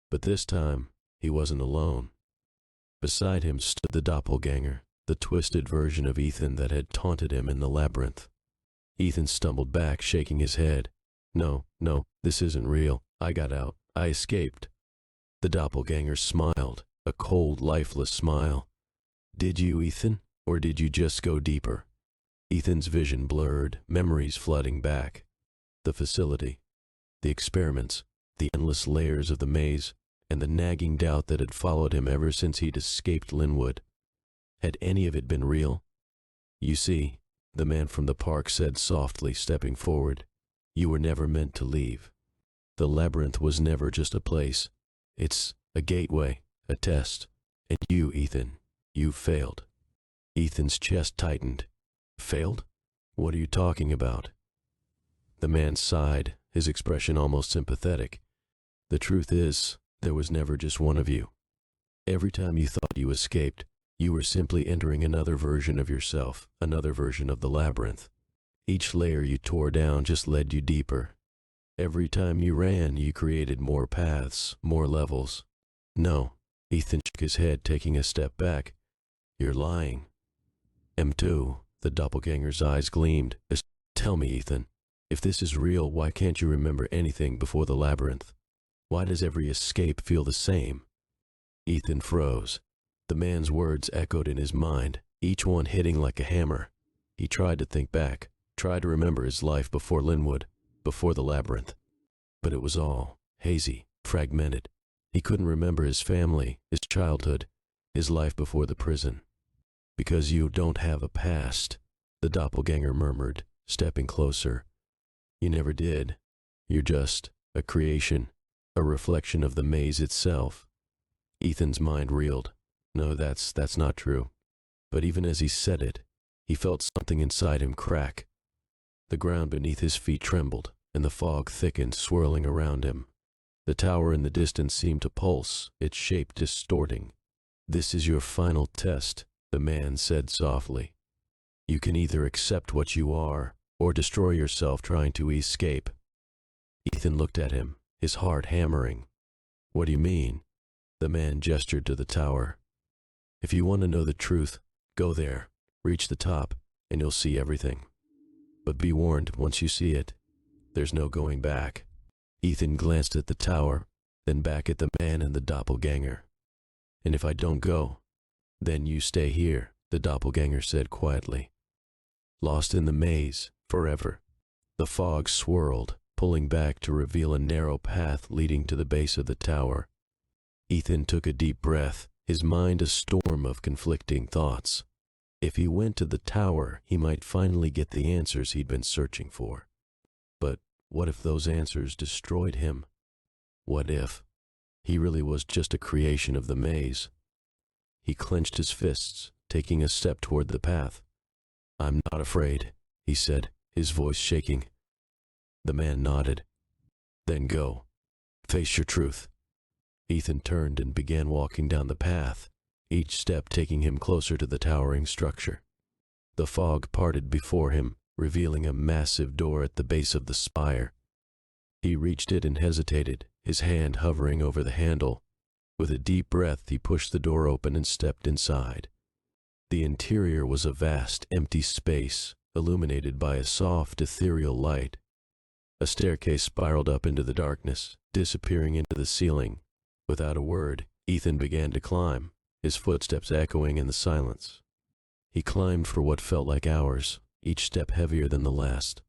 But this time, he wasn't alone. Beside him stood the doppelganger, the twisted version of Ethan that had taunted him in the labyrinth. Ethan stumbled back, shaking his head. No, this isn't real. I got out. I escaped." The doppelganger smiled, a cold, lifeless smile. "Did you, Ethan? Or did you just go deeper?" Ethan's vision blurred, memories flooding back. The facility, the experiments, the endless layers of the maze, and the nagging doubt that had followed him ever since he'd escaped Linwood. Had any of it been real? "You see," the man from the park said softly, stepping forward, "you were never meant to leave. The labyrinth was never just a place. It's a gateway, a test. And you, Ethan, you failed." Ethan's chest tightened. "Failed? What are you talking about?" The man sighed, his expression almost sympathetic. "The truth is, there was never just one of you. Every time you thought you escaped, you were simply entering another version of yourself, another version of the labyrinth. Each layer you tore down just led you deeper. Every time you ran, you created more paths, more levels." "No," Ethan shook his head, taking a step back. "You're lying." M2, the doppelganger's eyes gleamed. "Tell me, Ethan, if this is real, why can't you remember anything before the labyrinth? Why does every escape feel the same?" Ethan froze. The man's words echoed in his mind, each one hitting like a hammer. He tried to think back, tried to remember his life before Linwood, before the labyrinth. But it was all hazy, fragmented. He couldn't remember his family, his childhood, his life before the prison. "Because you don't have a past," the doppelganger murmured, stepping closer. "You never did. You're just a creation, a reflection of the maze itself." Ethan's mind reeled. No, that's not true. But even as he said it, he felt something inside him crack. The ground beneath his feet trembled, and the fog thickened, swirling around him. The tower in the distance seemed to pulse, its shape distorting. "This is your final test," the man said softly. You can either accept what you are, or destroy yourself trying to escape. Ethan looked at him, his heart hammering. What do you mean? The man gestured to the tower. If you want to know the truth, go there, reach the top, and you'll see everything. But be warned, once you see it, there's no going back. Ethan glanced at the tower, then back at the man and the doppelganger. And if I don't go, then you stay here, the doppelganger said quietly. Lost in the maze, forever. The fog swirled, pulling back to reveal a narrow path leading to the base of the tower. Ethan took a deep breath, his mind a storm of conflicting thoughts. If he went to the tower, he might finally get the answers he'd been searching for. But what if those answers destroyed him? What if he really was just a creation of the maze? He clenched his fists, taking a step toward the path. I'm not afraid, he said, his voice shaking. The man nodded. Then go. Face your truth. Ethan turned and began walking down the path, each step taking him closer to the towering structure. The fog parted before him, revealing a massive door at the base of the spire. He reached it and hesitated, his hand hovering over the handle. With a deep breath, he pushed the door open and stepped inside. The interior was a vast, empty space, illuminated by a soft, ethereal light. A staircase spiraled up into the darkness, disappearing into the ceiling. Without a word, Ethan began to climb, his footsteps echoing in the silence. He climbed for what felt like hours, each step heavier than the last.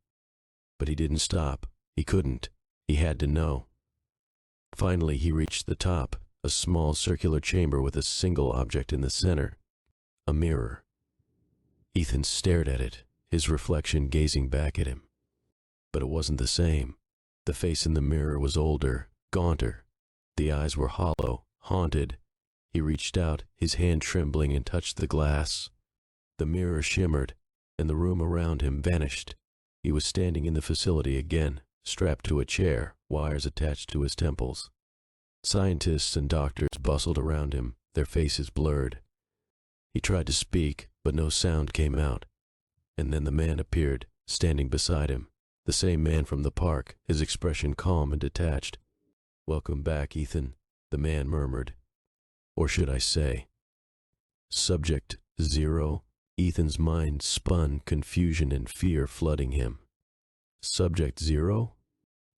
But he didn't stop. He couldn't. He had to know. Finally, he reached the top, a small circular chamber with a single object in the center. A mirror. Ethan stared at it, his reflection gazing back at him. But it wasn't the same. The face in the mirror was older, gaunter. The eyes were hollow, haunted. He reached out, his hand trembling, and touched the glass. The mirror shimmered, and the room around him vanished. He was standing in the facility again, strapped to a chair, wires attached to his temples. Scientists and doctors bustled around him, their faces blurred. He tried to speak, but no sound came out. And then the man appeared, standing beside him, the same man from the park, his expression calm and detached. Welcome back, Ethan, the man murmured. Or should I say, Subject 0? Ethan's mind spun, confusion and fear flooding him. Subject 0?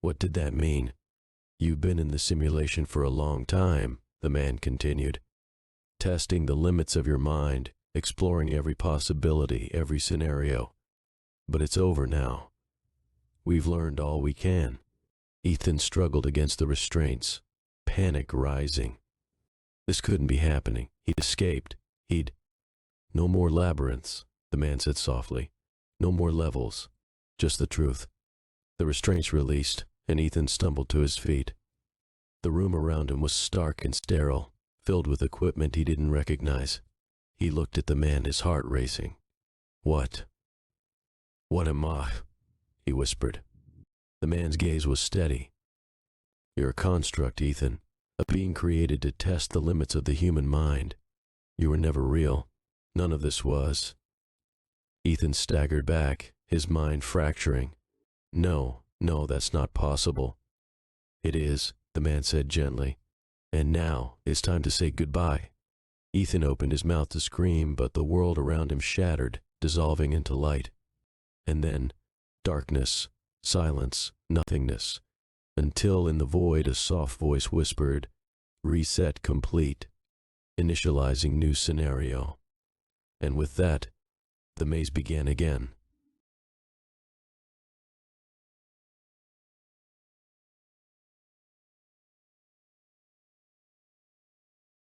What did that mean? You've been in the simulation for a long time, the man continued. Testing the limits of your mind, exploring every possibility, every scenario. But it's over now. We've learned all we can. Ethan struggled against the restraints, panic rising. This couldn't be happening. He'd escaped. No more labyrinths, the man said softly. No more levels. Just the truth. The restraints released, and Ethan stumbled to his feet. The room around him was stark and sterile, filled with equipment he didn't recognize. He looked at the man, his heart racing. What am I? He whispered. The man's gaze was steady. You're a construct, Ethan, a being created to test the limits of the human mind. You were never real. None of this was. Ethan staggered back, his mind fracturing. No, that's not possible. It is, the man said gently. And now it's time to say goodbye. Ethan opened his mouth to scream, but the world around him shattered, dissolving into light. And then, darkness, silence, nothingness, until in the void a soft voice whispered, reset complete, initializing new scenario. And with that, the maze began again.